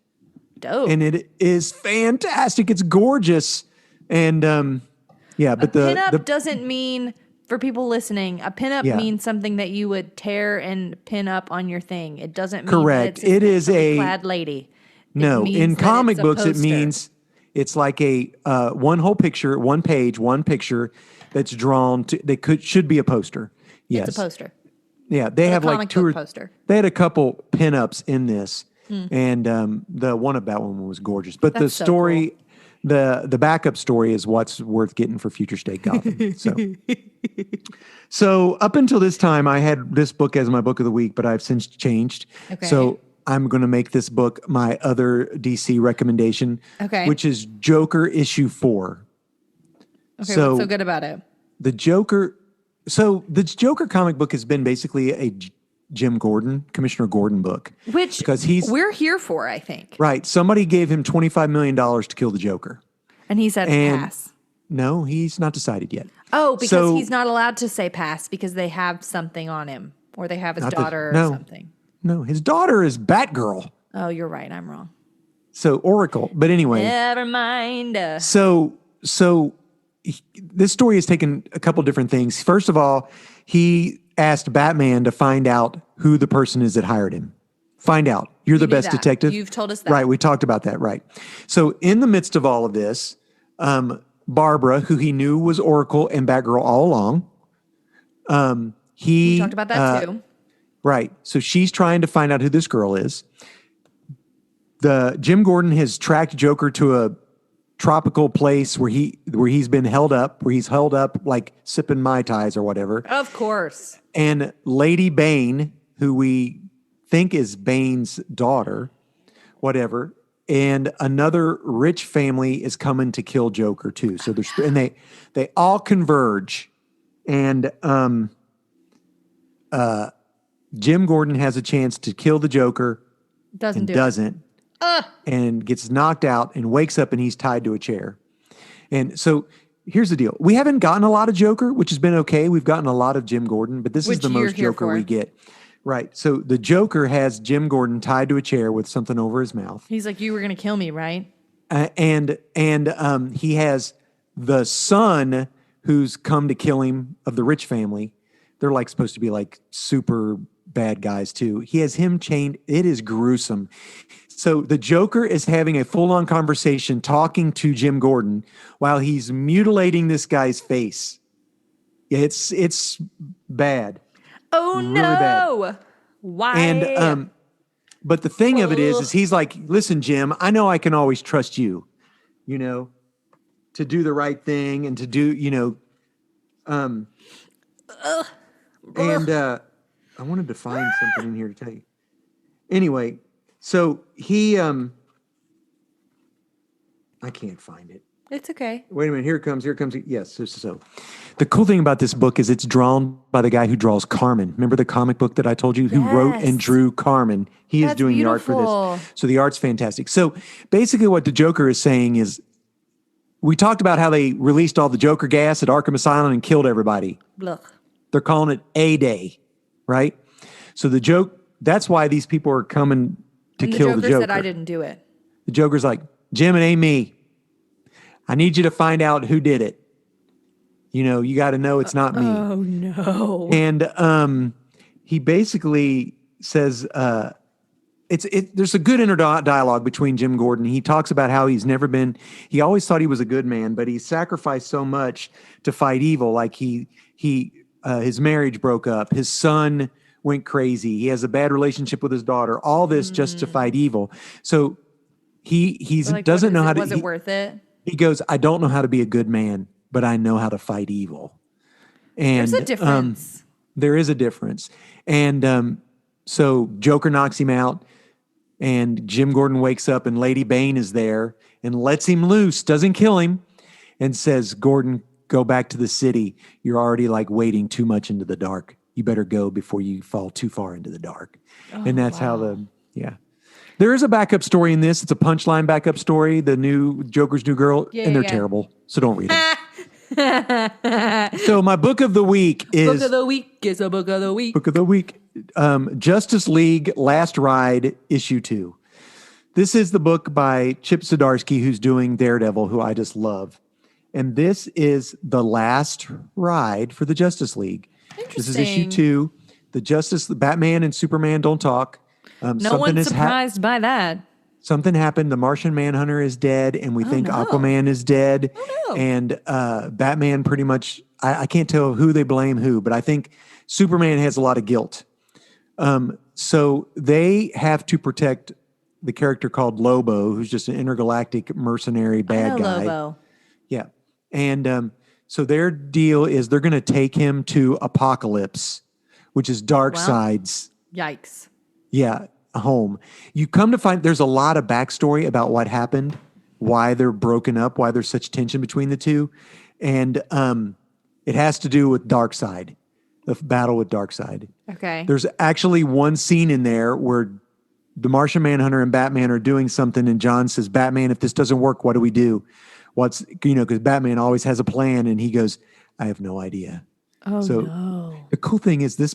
Dope. And it is fantastic. It's gorgeous. And but the pinup doesn't mean, for people listening, a pinup means something that you would tear and pin up on your thing. It doesn't mean correct. That it's it is a clad lady. No, in comic books, it means it's like a one whole picture, one page, one picture that's drawn to. Should be a poster. Yes, it's a poster. Yeah, they have like poster. They had a couple pinups in this, and the one of that one was gorgeous. But the story, so cool. the backup story is what's worth getting for Future State Gotham. So up until this time, I had this book as my book of the week, but I've since changed. Okay. So I'm going to make this book my other DC recommendation, which is Joker issue 4. Okay, what's so good about it? The Joker comic book has been basically a Commissioner Gordon book. Because we're here for, I think. Right. Somebody gave him $25 million to kill the Joker. And he said pass. No, he's not decided yet. Oh, because he's not allowed to say pass because they have something on him. Or they have his daughter or something. No, his daughter is Batgirl. Oh, you're right. I'm wrong. So Oracle. But anyway. Never mind. So this story has taken a couple different things. First of all, he asked Batman to find out who the person is that hired him. Find out. You're the best detective. You've told us that. Right. We talked about that. Right. So in the midst of all of this, Barbara, who he knew was Oracle and Batgirl all along, we talked about that too. Right. So she's trying to find out who this girl is. Jim Gordon has tracked Joker to a tropical place where he's held up like sipping Mai Tais or whatever. Of course. And Lady Bane, who we think is Bane's daughter, whatever, and another rich family is coming to kill Joker too. So they all converge, and Jim Gordon has a chance to kill the Joker. Doesn't. And gets knocked out and wakes up and he's tied to a chair. And so here's the deal. We haven't gotten a lot of Joker, which has been okay. We've gotten a lot of Jim Gordon, but this is the most Joker we get. Right. So the Joker has Jim Gordon tied to a chair with something over his mouth. He's like, you were going to kill me, right? And he has the son who's come to kill him of the rich family. They're like supposed to be like super bad guys too. He has him chained. It is gruesome. So the Joker is having a full-on conversation talking to Jim Gordon while he's mutilating this guy's face. It's bad. Oh, really no. Bad. Why? And But the thing of it is he's like, listen, Jim, I know I can always trust you, to do the right thing and to do, and I wanted to find something in here to tell you. Anyway, so he, I can't find it. It's okay. Wait a minute. Here it comes. Yes. So the cool thing about this book is it's drawn by the guy who draws Carmen. Remember the comic book that I told you, who wrote and drew Carmen? He is doing the art for this. So the art's fantastic. So basically what the Joker is saying is, we talked about how they released all the Joker gas at Arkham Asylum and killed everybody. Blah. They're calling it A-Day, right? So that's why these people are coming to kill the Joker. The Joker said I didn't do it. The Joker's like, Jim, it ain't me. I need you to find out who did it. You got to know it's not me. Oh, no. And he basically says, there's a good inner dialogue between Jim Gordon. He talks about how he always thought he was a good man, but he sacrificed so much to fight evil. Like his marriage broke up. His son went crazy. He has a bad relationship with his daughter. All this just to fight evil. So he doesn't know how to. Was it worth it? He goes, I don't know how to be a good man, but I know how to fight evil. And there's a difference. There is a difference. And so Joker knocks him out, and Jim Gordon wakes up, and Lady Bane is there and lets him loose, doesn't kill him, and says, Gordon, go back to the city. You're already wading too much into the dark. You better go before you fall too far into the dark. And that's how There is a backup story in this. It's a punchline backup story. The new Joker's New Girl, and they're terrible. So don't read them. So my book of the week is... Book of the week is a book of the week. Book of the week. Justice League Last Ride, Issue 2. This is the book by Chip Zdarsky, who's doing Daredevil, who I just love. And this is the last ride for the Justice League. This is issue 2. The Batman and Superman don't talk. No one's surprised by that. Something happened. The Martian Manhunter is dead, and we think Aquaman is dead. Oh, no. And Batman pretty much, I can't tell who they blame who, but I think Superman has a lot of guilt. So they have to protect the character called Lobo, who's just an intergalactic mercenary bad guy. Lobo. Yeah. And so their deal is they're going to take him to Apocalypse, which is Darkseid's. Yikes. Yeah, home. You come to find there's a lot of backstory about what happened, why they're broken up, why there's such tension between the two. And it has to do with Darkseid, the battle with Darkseid. Okay. There's actually one scene in there where the Martian Manhunter and Batman are doing something, and John says, Batman, if this doesn't work, what do we do? Because Batman always has a plan, and he goes, I have no idea. Oh, no. The cool thing is this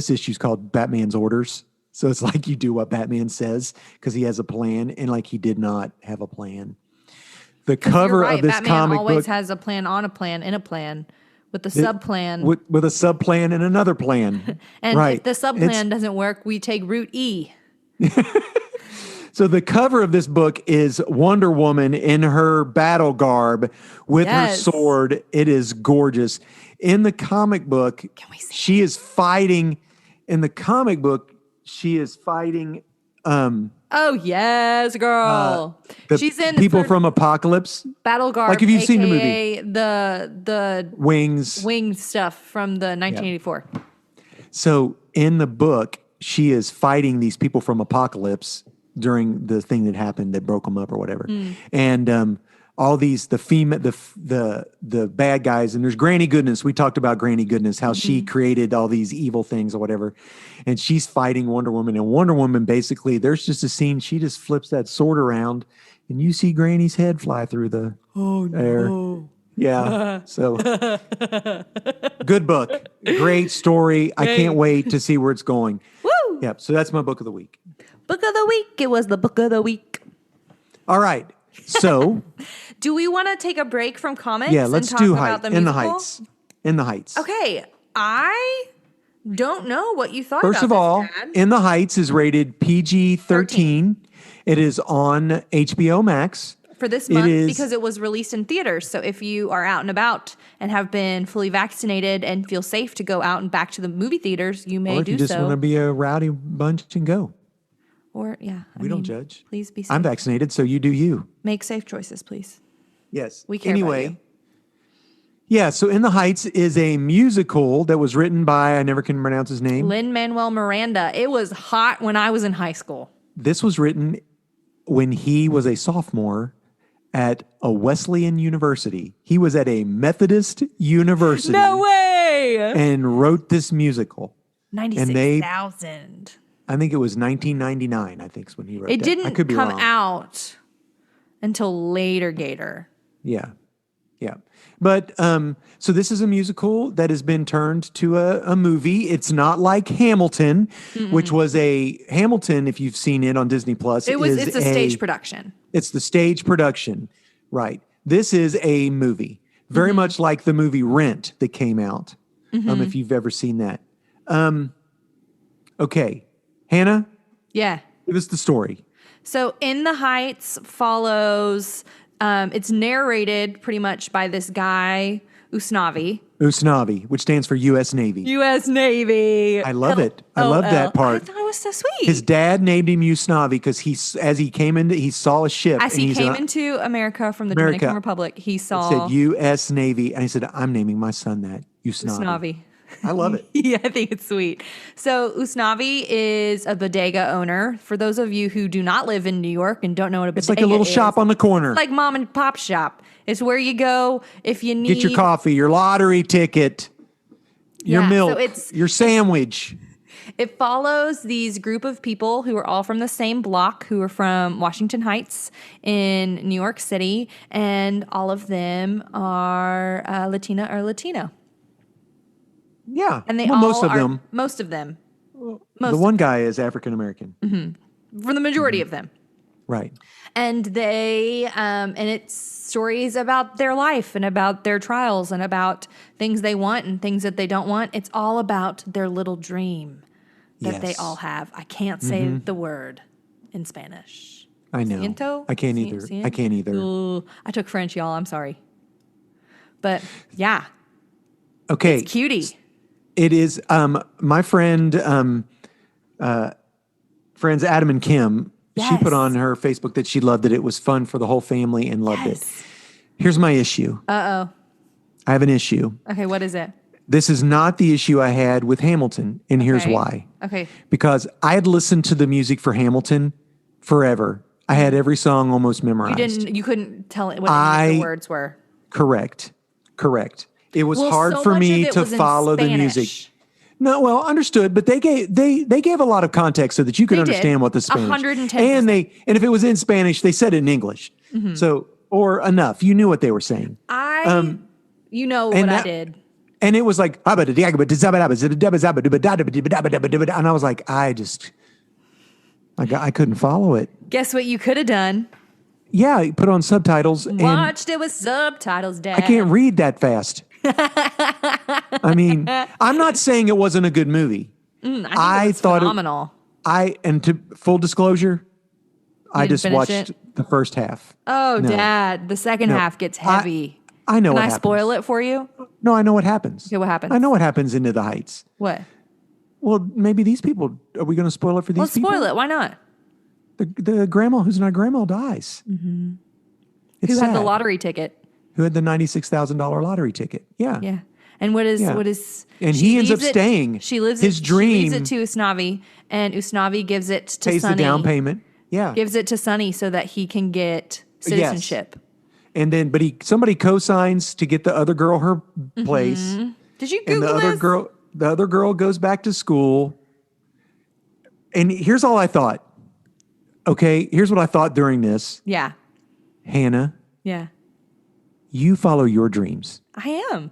issue is called Batman's Orders. So it's like you do what Batman says because he has a plan, and he did not have a plan. The cover of this Batman comic book always has a plan on a plan in a plan with a sub-plan. With a sub-plan and another plan. And if the sub-plan doesn't work, we take route E. So the cover of this book is Wonder Woman in her battle garb with her sword. It is gorgeous. In the comic book, she is fighting. In the comic book, she is fighting. Oh yes, girl. She's in people from Apocalypse battle garb. Like if you've seen the movie, the wing stuff from the 1984. Yeah. So in the book, she is fighting these people from Apocalypse during the thing that happened that broke them up or whatever, and all these the bad guys, and there's Granny Goodness. We talked about Granny Goodness, how she created all these evil things or whatever, and she's fighting Wonder Woman. And Wonder Woman, basically, there's just a scene. She just flips that sword around, and you see Granny's head fly through the air. No. Yeah. So good book, great story. I can't wait to see where it's going. Woo! Yeah. So that's my book of the week. Book of the week. It was the book of the week. All right. So, do we want to take a break from comics? Yeah, let's and talk do about In the Heights. In the Heights. Okay, I don't know what you thought. First about of all, this, Dad. In the Heights is rated PG-13. It is on HBO Max for this month because it was released in theaters. So if you are out and about and have been fully vaccinated and feel safe to go out and back to the movie theaters, you may do so. Or if you just want to be a rowdy bunch and go. Or, yeah. We don't judge. Please be safe. I'm vaccinated, so you do you. Make safe choices, please. Yes. We care about you. Yeah, so In the Heights is a musical that was written by, I never can pronounce his name. Lin-Manuel Miranda. It was hot when I was in high school. This was written when he was a sophomore at a Wesleyan university. He was at a Methodist university. No way! And wrote this musical. 96,000. I think it was 1999, I think is when he wrote it that. Didn't I could be come wrong. out until later, Gator. Yeah. But so this is a musical that has been turned to a movie. It's not like Hamilton, which was Hamilton, if you've seen it on Disney Plus. It's a stage production. It's the stage production, right? This is a movie, very much like the movie Rent that came out, if you've ever seen that. Okay, Hannah? Yeah. Give us the story. So In the Heights follows... it's narrated pretty much by this guy, Usnavi. Usnavi, which stands for U.S. Navy. U.S. Navy. I love it. I love that part. I thought it was so sweet. His dad named him Usnavi because he saw a ship. As he came into America from the Dominican Republic, he saw... It said U.S. Navy. And he said, I'm naming my son that. Usnavi. I love it. Yeah, I think it's sweet. So Usnavi is a bodega owner. For those of you who do not live in New York and don't know what a bodega is. It's like a little shop on the corner. It's like mom and pop shop. It's where you go if you need... Get your coffee, your lottery ticket, your milk, your sandwich. It follows these group of people who are all from the same block, who are from Washington Heights in New York City, and all of them are Latina or Latino. Yeah, and most of them. Most of them. The one guy is African American. For the majority of them, right? And they and it's stories about their life and about their trials and about things they want and things that they don't want. It's all about their little dream that they all have. I can't say the word in Spanish. I know. Siento? I can't either. I can't either. Ooh, I took French, y'all. I'm sorry. But yeah. Okay. It's cutie. It is my friends Adam and Kim. Yes. She put on her Facebook that she loved it. It was fun for the whole family and loved it. Here's my issue. I have an issue. Okay, what is it? This is not the issue I had with Hamilton, and here's why. Okay. Because I had listened to the music for Hamilton forever. I had every song almost memorized. You couldn't tell it what any of the words were. Correct. It was hard for me to follow the music. No, well, understood, but they gave a lot of context so that you could understand what the Spanish. 110%. And if it was in Spanish, they said it in English. So or enough, you knew what they were saying. You know what I did. And it was like, and I was like, I couldn't follow it. Guess what you could have done? Yeah, put on subtitles. Watched it with subtitles, Dad. I can't read that fast. I mean, I'm not saying it wasn't a good movie. I thought it was phenomenal. And to full disclosure, I just watched the first half. Oh, no. Dad, the second half gets heavy. I know what happens. Can I spoil it for you? No, I know what happens. Okay, what happens? I know what happens in the Heights. What? Well, maybe these people, are we going to spoil it for these people? Let's spoil it. Why not? The grandma who's not grandma dies. Mm-hmm. It's who sad. had the lottery ticket? Who had the $96,000 lottery ticket? Yeah. Yeah. And what is? And he ends up staying. She lives his dream. She leaves it to Usnavi, and Usnavi gives it to pays Sonny. The down payment. Yeah. Gives it to Sonny so that he can get citizenship. Yes. And then, but somebody co-signs to get the other girl her place. Did you Google the other girl goes back to school. And here's all I thought. Okay, here's what I thought during this. Yeah. Hannah. Yeah. You follow your dreams. I am.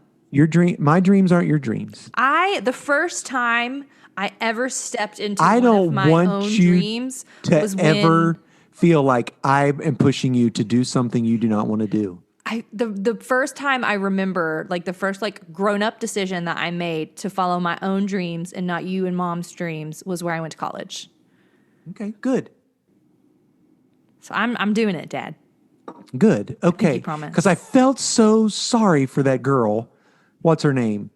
My dreams aren't your dreams. The first time I ever stepped into one of my own dreams was when... ever feel like I am pushing you to do something you do not want to do. The first time I remember, like the first grown up decision that I made to follow my own dreams and not you and Mom's dreams was where I went to college. Okay, good. So I'm doing it, Dad. Good. Okay. Because I felt so sorry for that girl. What's her name?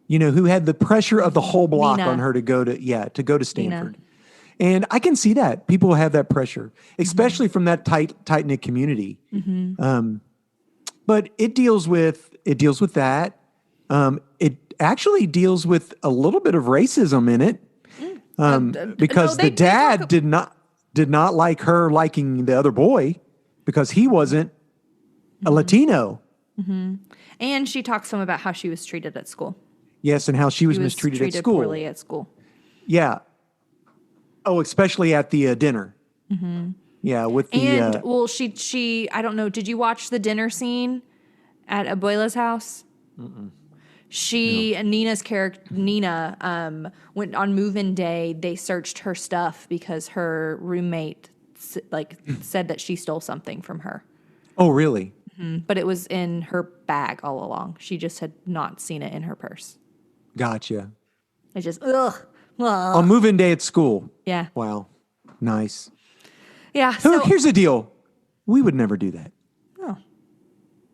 Who had the pressure of the whole block Nina. on her to go to Stanford. Nina. And I can see that people have that pressure, especially from that tight knit community. But it deals with that. It actually deals with a little bit of racism in it, because no, the dad did not like her liking the other boy because he wasn't a Latino. And she talks to him about how she was treated at school. Yes, and how she was Treated mistreated at school. poorly at school. Yeah. Oh, especially at the dinner. Yeah, with the well, she I don't know. Did you watch the dinner scene at Abuela's house? Nina's character Nina went on move-in day. They searched her stuff because her roommate said that she stole something from her. Oh, really? But it was in her bag all along. She just had not seen it in her purse. Gotcha. It's just ugh. On move-in day at school. Yeah. Wow. Nice. Yeah. So look, here's the deal. We would never do that. Oh.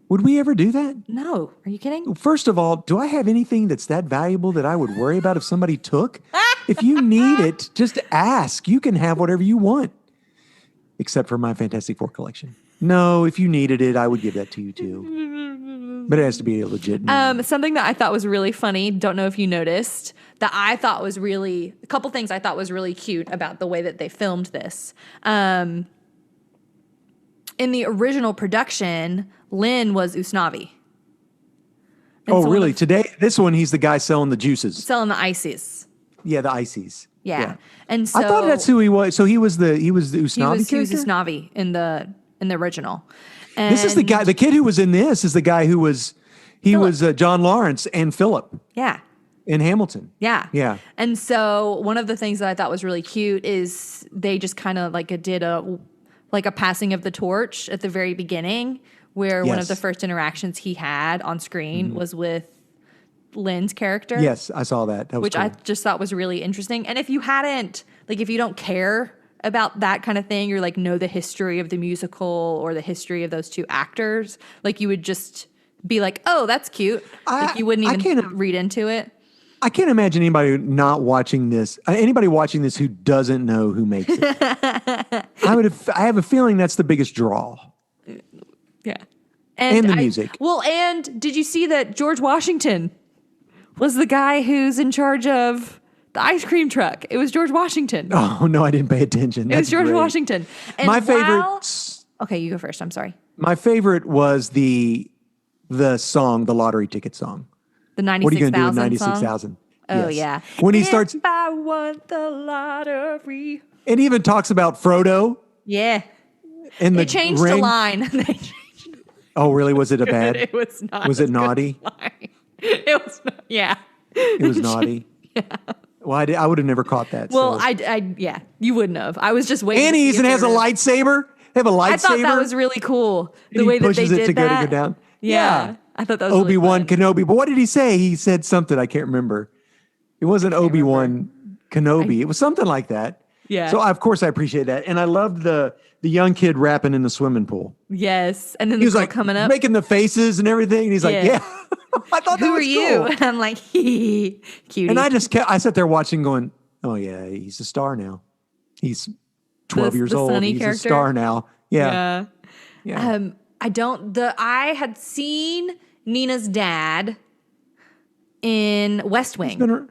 Would we ever do that? No. Are you kidding? First of all, do I have anything that's that valuable that I would worry about if somebody took? If you need it, just ask. You can have whatever you want. Except for my Fantastic Four collection. No, if you needed it, I would give that to you too. But it has to be a legit need. Something that I thought was really funny, don't know if you noticed, that I thought was really, a couple things I thought was really cute about the way that they filmed this. In the original production, Lynn was Usnavi. And so really? Today, this one, he's the guy selling the juices. Selling the ices. Yeah, the ices. Yeah. And so I thought that's who he was. So he was the Usnavi he was character? Usnavi in the original. And This is the guy, the kid who was in this is the guy who was, was John Lawrence and Philip. Yeah. In Hamilton. Yeah. Yeah. And so one of the things that I thought was really cute is they just kind of did a passing of the torch at the very beginning, where one of the first interactions he had on screen was with Lynn's character. Yes, I saw that. That was which cool. I just thought was really interesting. And if you hadn't, if you don't care about that kind of thing, or know the history of the musical or the history of those two actors, you would just be like, oh, that's cute. You wouldn't even read into it. I can't imagine anybody watching this who doesn't know who makes it. I have a feeling that's the biggest draw. Yeah. And the music. Well, and did you see that George Washington was the guy who's in charge of the ice cream truck? It was George Washington. Oh, no, I didn't pay attention. It was George Washington. And my favorite. Okay, you go first. I'm sorry. My favorite was the song, the lottery ticket song. The 96,000 What are you going to do with 96,000? Oh, yes. yeah. When he starts. If I want the lottery. It even talks about Frodo. Yeah. And they changed the line. Oh, really? Was it a bad? It was not. Was it naughty? It was not. Yeah. It was naughty. Yeah. Well, I would have never caught that. Well, so. yeah, you wouldn't have. I was just waiting. And he even has a lightsaber. They have a lightsaber. I thought that was really cool. The way that they did it to that. go down. Yeah. I thought that was Obi-Wan really fun. Kenobi. But what did he say? He said something. I can't remember. It wasn't Obi-Wan Kenobi. It was something like that. Yeah. So of course I appreciate that. And I loved the young kid rapping in the swimming pool. Yes. And then He was girl coming up. making the faces and everything. And he's like, yeah. I thought that Who was are you? cool. And I'm like, hee, cutie. And I sat there watching going, oh yeah, he's a star now. He's 12 years old. Sonny He's character? a star now. Yeah. I had seen Nina's dad in West Wing.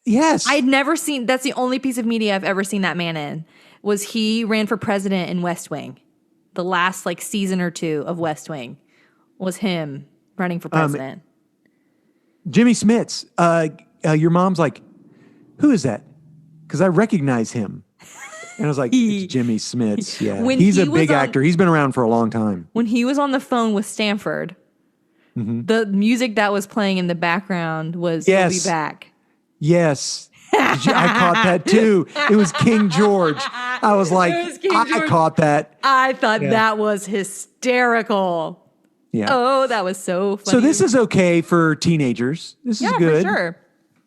Yes. I had never seen, that's the only piece of media I've ever seen that man in, was he ran for president in West Wing. The last season or two of West Wing was him running for president. Jimmy Smits. Your mom's like, who is that? Because I recognize him. And I was like, it's Jimmy Smits. Yeah. He's a big actor. He's been around for a long time. When he was on the phone with Stanford, the music that was playing in the background was We'll Be Back. Yes. I caught that too. It was King George. I was like, I caught that. I thought that was hysterical. Yeah. Oh, that was so funny. So this is okay for teenagers. This is good. For sure.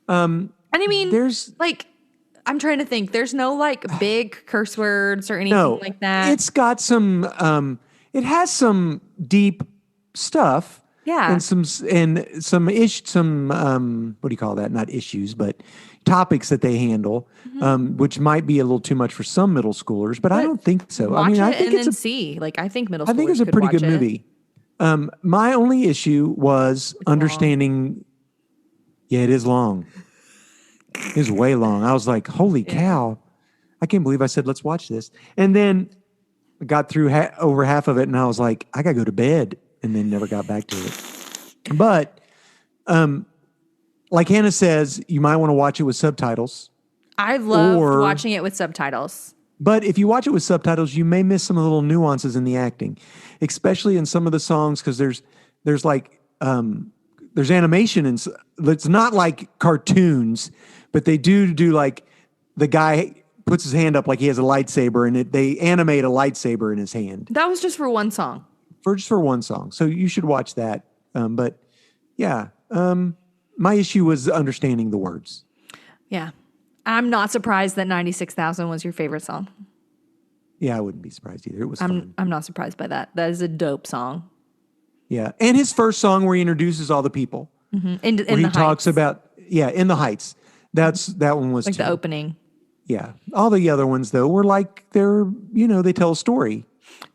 And I mean, there's I'm trying to think. There's no big curse words or anything like that. It's got some, it has some deep stuff, Yeah. and some what do you call that? Not issues, but topics that they handle, which might be a little too much for some middle schoolers, but I don't think so. Watch I mean, it I think and it's then see. Like, I think middle I think schoolers it's a could pretty watch good it. movie. My only issue was understanding. Yeah, it is long. It is way long. I was like, holy cow. I can't believe I said, let's watch this. And then I got through over half of it and I was like, I got to go to bed, and then never got back to it. But like Hannah says, you might want to watch it with subtitles. I loved watching it with subtitles. But if you watch it with subtitles, you may miss some of the little nuances in the acting, especially in some of the songs, because there's like there's animation, and it's not like cartoons, but they do like the guy puts his hand up like he has a lightsaber, and they animate a lightsaber in his hand. That was just for one song. Just for one song, so you should watch that. But yeah, my issue was understanding the words. Yeah. I'm not surprised that 96,000 was your favorite song. Yeah, I wouldn't be surprised either. It was fun. I'm not surprised by that. That is a dope song. Yeah. And his first song where he introduces all the people. In where he talks about, In the Heights. That one was like too. The opening. Yeah. All the other ones, though, were like they tell a story.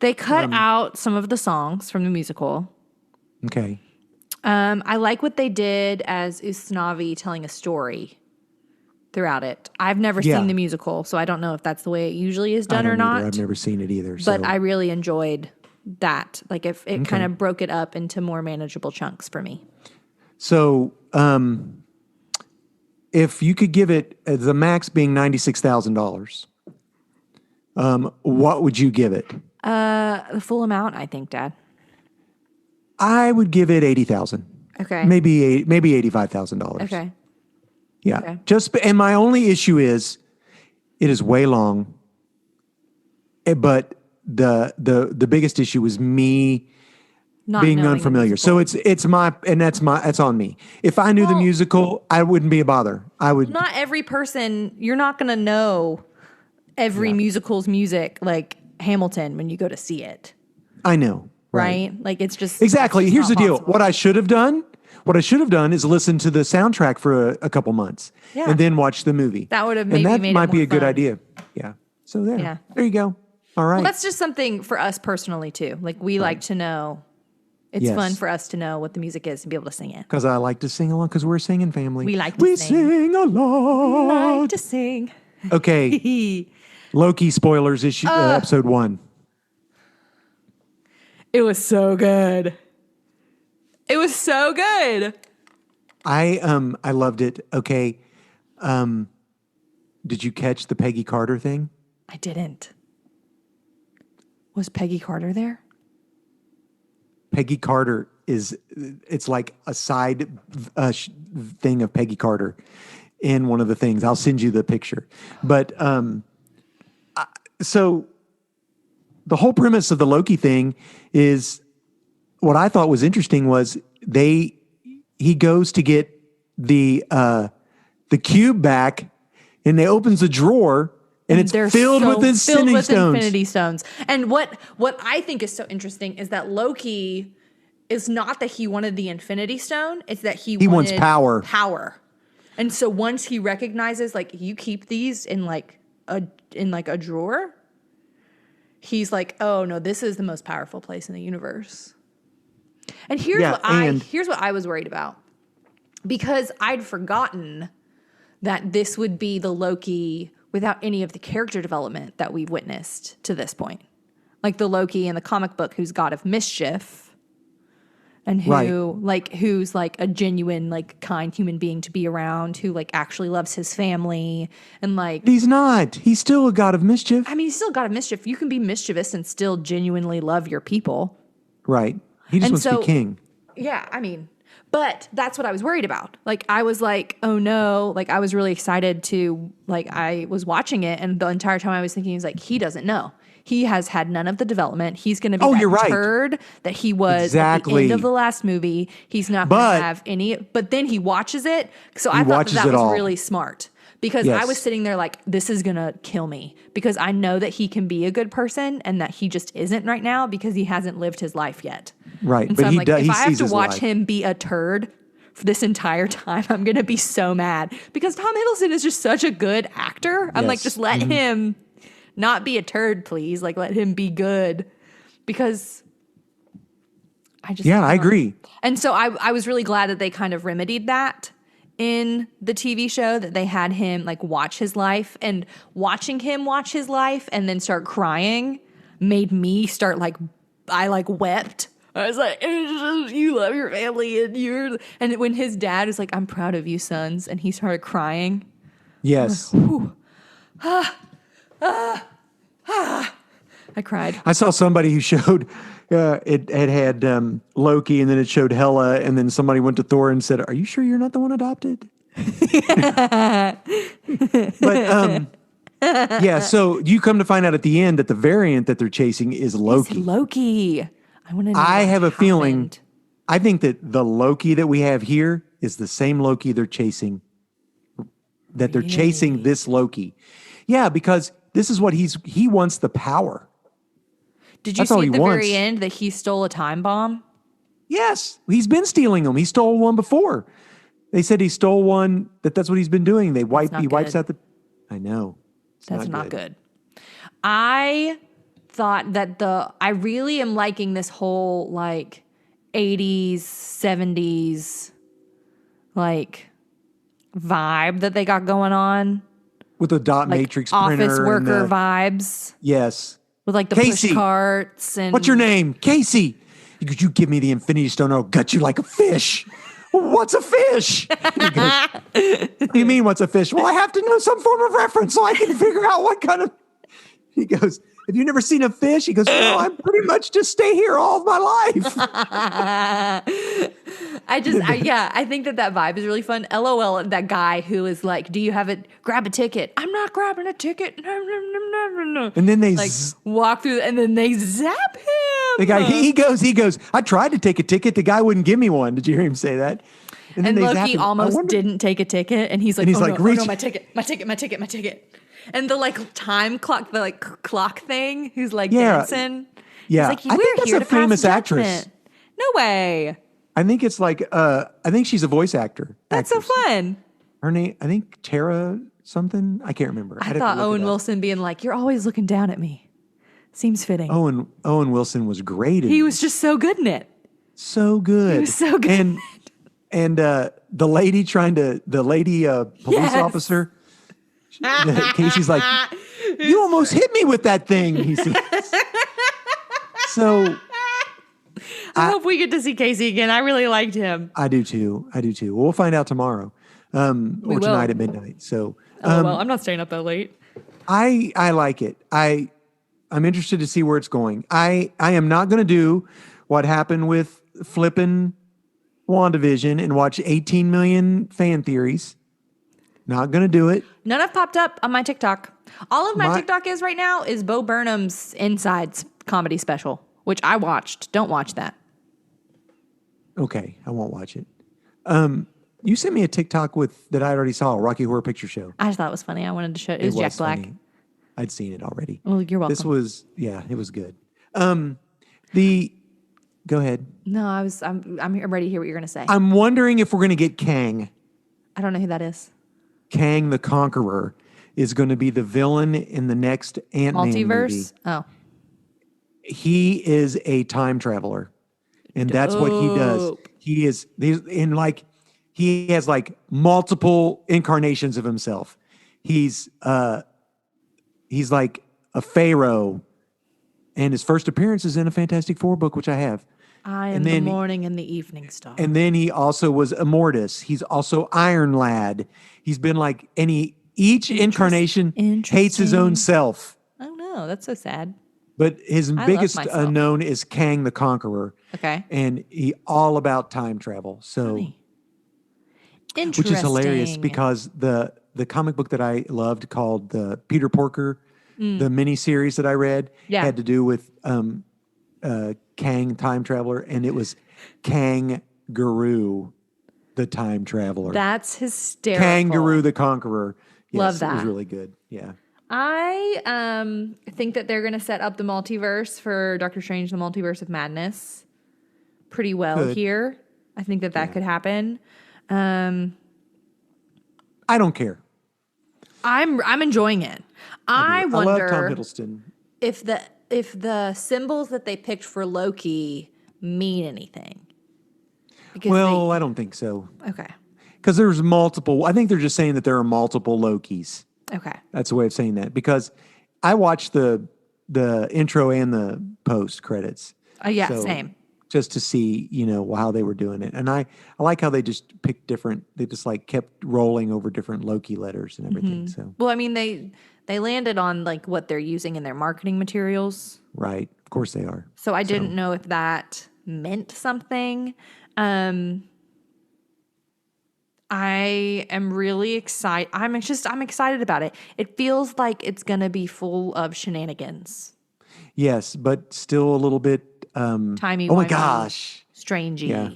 They cut out some of the songs from the musical. Okay. I like what they did as Usnavi telling a story throughout it. I've never seen the musical, so I don't know if that's the way it usually is done or not. I've never seen it either. But I really enjoyed that. Like, if it kind of broke it up into more manageable chunks for me. So, if you could give it the max being $96,000, what would you give it? The full amount, I think, Dad. I would give it $80,000. Okay. Maybe $85,000. Okay. Yeah. Okay. And my only issue is it is way long. But the biggest issue was me Not being unfamiliar. So that's on me. If I knew the musical, I wouldn't be a bother. I would. Not every person, you're not going to know every musical's music like Hamilton when you go to see it. I know. Right? Like, it's just. Exactly. Here's the deal. What I should have done is listen to the soundtrack for a couple months and then watch the movie. That would have maybe made it more might be a good fun. idea. Yeah. So there you go. All right. Well, that's just something for us personally too. Like, we like to know. It's fun for us to know what the music is and be able to sing it. Because I like to sing along, because we're a singing family. We like to sing. We sing a lot. We like to sing. Okay. Loki spoilers episode 1. It was so good. It was so good. I loved it. Okay. Did you catch the Peggy Carter thing? I didn't. Was Peggy Carter there? Peggy Carter it's like a side thing of Peggy Carter in one of the things. I'll send you the picture. But so the whole premise of the Loki thing is, what I thought was interesting was he goes to get the cube back, and they opens the drawer, and it's filled with infinity stones. And what I think is so interesting is that Loki is not that he wanted the Infinity Stone; it's that he wants power. Power. And so once he recognizes, like, you keep these in a drawer, he's like, oh no, this is the most powerful place in the universe. And here's what I was worried about, because I'd forgotten that this would be the Loki without any of the character development that we've witnessed to this point. Like the Loki in the comic book who's god of mischief and who's like a genuine, like, kind human being to be around, who like actually loves his family, and like, he's not. He's still a god of mischief. I mean, he's still a god of mischief. You can be mischievous and still genuinely love your people. Right. He just wants to be king. Yeah, I mean, but that's what I was worried about. Like, I was like, oh no, like, I was really excited to, like, I was watching it, and the entire time I was thinking, he's like, he doesn't know. He has had none of the development. He's going to be that turd that he was at the end of the last movie. He's not going to have any, but then he watches it. So I thought that was really smart, because I was Yes. sitting there like, this is going to kill me because I know that he can be a good person and that he just isn't right now because he hasn't lived his life yet. Right. And But so I'm he like, does, if he I have sees to his watch life. him be a turd for this entire time, I'm going to be so mad because Tom Hiddleston is just such a good actor. I'm like, Yes. just let him not be a turd, please. Like, let him be good because Yeah, I don't know. agree. And so I was really glad that they kind of remedied that in the TV show, that they had him like watch his life, and watching him watch his life and then start crying made me start like, I like wept. I was like, you love your family and when his dad was like, I'm proud of you, sons. And he started crying. Yes. I cried. I saw somebody who showed it had Loki, and then it showed Hela, and then somebody went to Thor and said, "Are you sure you're not the one adopted?" But yeah. So you come to find out at the end that the variant that they're chasing is It's Loki. Loki. I want to know I what have a feeling. happened. I think that the Loki that we have here is the same Loki they're chasing. That they're chasing Really? this Loki. Yeah, because this is what he wants the power. Did you That's all see he at the wants. very end that he stole a time bomb? Yes, he's been stealing them. He stole one before. They said he stole one. That's what he's been doing. He wipes good. out the. I know. It's That's not good. I thought that I really am liking this whole like 80s, 70s like vibe that they got going on. With the dot Like matrix office printer. worker and the, vibes yes. with like the Casey, push carts and what's your name? Casey. You give me the Infinity Stone, I'll gut you like a fish. What's a fish? He goes, what do you mean, what's a fish? Well, I have to know some form of reference so I can figure out what kind of. He goes, have you never seen a fish? He goes, no, I pretty much just stay here all of my life. I think that vibe is really fun. LOL, that guy who is like, do you have it? Grab a ticket. I'm not grabbing a ticket. No. And then they like walk through, and then they zap him. the guy, he goes, I tried to take a ticket. The guy wouldn't give me one. Did you hear him say that? And then they zap Loki him. almost didn't take a ticket, and he's like, like, oh reach. no, my ticket. And the like time clock, the like clock thing, who's like dancing. Yeah. He's like, I think that's a famous actress. Judgment. No way. I think it's like, I think she's a voice actor. That's so fun. Her name, I think Tara something. I can't remember. I thought Owen Wilson being like, you're always looking down at me. Seems fitting. Owen Wilson was great. He was just so good in it. So good. He was so good. And the lady police officer, Casey's like, you almost hit me with that thing. He says. So I hope we get to see Casey again. I really liked him. I do too. We'll find out tomorrow, or tonight at midnight. So, I'm not staying up that late. I like it. I'm interested to see where it's going. I am not going to do what happened with flipping WandaVision and watch 18 million fan theories. Not going to do it. None have popped up on my TikTok. All of my TikTok is right now is Bo Burnham's Insides comedy special, which I watched. Don't watch that. Okay, I won't watch it. You sent me a TikTok that I already saw, Rocky Horror Picture Show. I just thought it was funny. I wanted to show it. It was Jack Black. Funny. I'd seen it already. Well, you're welcome. It was good. Go ahead. No, I'm ready to hear what you're going to say. I'm wondering if we're going to get Kang. I don't know who that is. Kang the Conqueror is going to be the villain in the next Ant-Man Multiverse? movie. Oh. He is a time traveler, and that's what he does. He has like multiple incarnations of himself. He's like a pharaoh, and his first appearance is in a Fantastic Four book, which I have. I am the morning and the evening star. And then he also was Immortus. He's also Iron Lad. He's been like each incarnation hates his own self. Oh no, that's so sad. But his biggest unknown is Kang the Conqueror. Okay. And he all about time travel. So interesting. Which is hilarious because the comic book that I loved called the Peter Porker, the miniseries that I read had to do with Kang time traveler, and it was Kangaroo the time traveler. That's hysterical. Kangaroo the Conqueror. Love Yes, that. it was really good. Yeah. I think that they're going to set up the multiverse for Doctor Strange, the Multiverse of Madness, pretty well Good. here. I think that Yeah. could happen. I don't care. I'm enjoying it. I I love Tom wonder Hiddleston. if the symbols that they picked for Loki mean anything. Because Well, I don't think so. okay. Because there's multiple. I think they're just saying that there are multiple Lokis. Okay. That's a way of saying that. Because I watched the intro and the post credits. Yeah, So, same. Just to see, how they were doing it. And I like how they just picked different, they just like kept rolling over different Loki letters and everything. So, Well, I mean, they landed on like what they're using in their marketing materials. right. Of course they are. So I didn't know if that meant something. I am really excited. I'm excited about it. It feels like it's going to be full of shenanigans. Yes, but still a little bit, Timey-wimey. oh my gosh. Strangey. Yeah.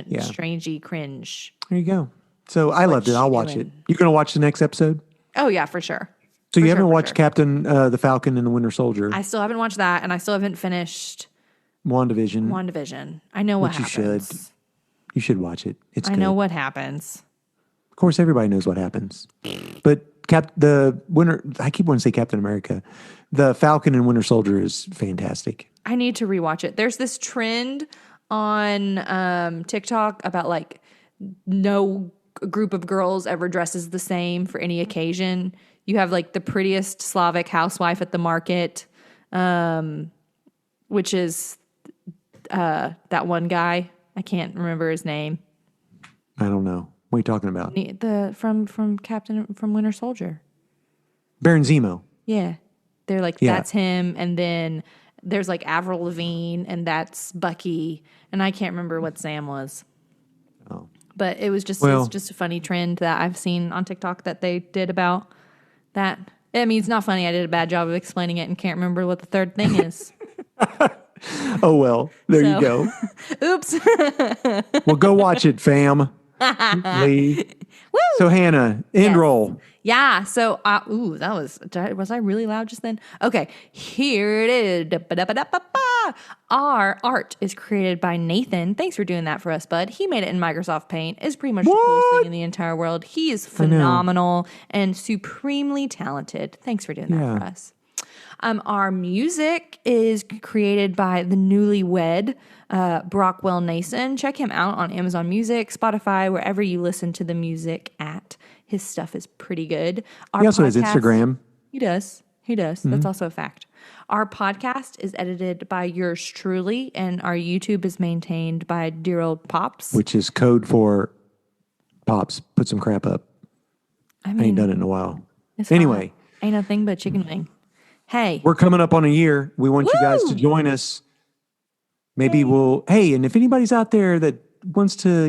Yeah. Strangey cringe. There you go. So I loved it. I'll watch it. You going to watch the next episode? Oh, yeah, for sure. So you haven't watched Captain the Falcon and the Winter Soldier? I still haven't watched that, and I still haven't finished WandaVision. I know what Which happens. You should watch it. It's good. I know what happens. Of course, everybody knows what happens. But I keep wanting to say Captain America. The Falcon and Winter Soldier is fantastic. I need to rewatch it. There's this trend on TikTok about like no group of girls ever dresses the same for any occasion. You have like the prettiest Slavic housewife at the market, which is that one guy. I can't remember his name. I don't know. What are you talking about? From Winter Soldier. Baron Zemo. Yeah. They're like, that's him. And then there's like Avril Lavigne, and that's Bucky. And I can't remember what Sam was. Oh. But it was just a funny trend that I've seen on TikTok that they did about that. I mean, it's not funny. I did a bad job of explaining it and can't remember what the third thing is. Oh, well, there you go. Oops. Well, go watch it, fam. Lee. Woo! So, Hannah, end roll. Yeah. So, was I really loud just then? Okay. Here it is. Da-ba-da-ba-da-ba-ba. Our art is created by Nathan. Thanks for doing that for us, bud. He made it in Microsoft Paint. It's pretty much the coolest thing in the entire world. He is phenomenal and supremely talented. Thanks for doing that for us. Our music is created by the newlywed Brockwell Nason. Check him out on Amazon Music, Spotify, wherever you listen to the music at. His stuff is pretty good. He also has Instagram. He does. Mm-hmm. That's also a fact. Our podcast is edited by yours truly, and our YouTube is maintained by dear old Pops. Which is code for Pops. Put some crap up. I ain't done it in a while. Anyway. Ain't nothing but chicken wing. Hey. We're coming up on a year. We want you guys to join us. Maybe and if anybody's out there that wants to,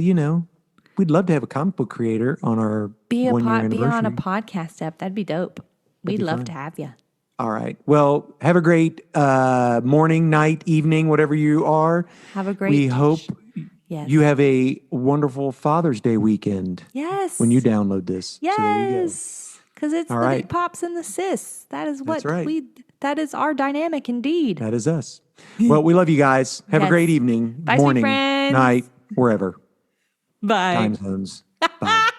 we'd love to have a comic book creator on our 1 year anniversary. Be on a podcast app. That'd be dope. We'd love to have you. All right. Well, have a great morning, night, evening, whatever you are. Have a great We hope you have a wonderful Father's Day weekend. Yes. When you download this. Yes. Because it's the right. big Pops and the sis. That is what that is our dynamic indeed. That is us. Well, we love you guys. Have a great evening, Bye, morning, friends. night, wherever. Bye. Time zones. Bye.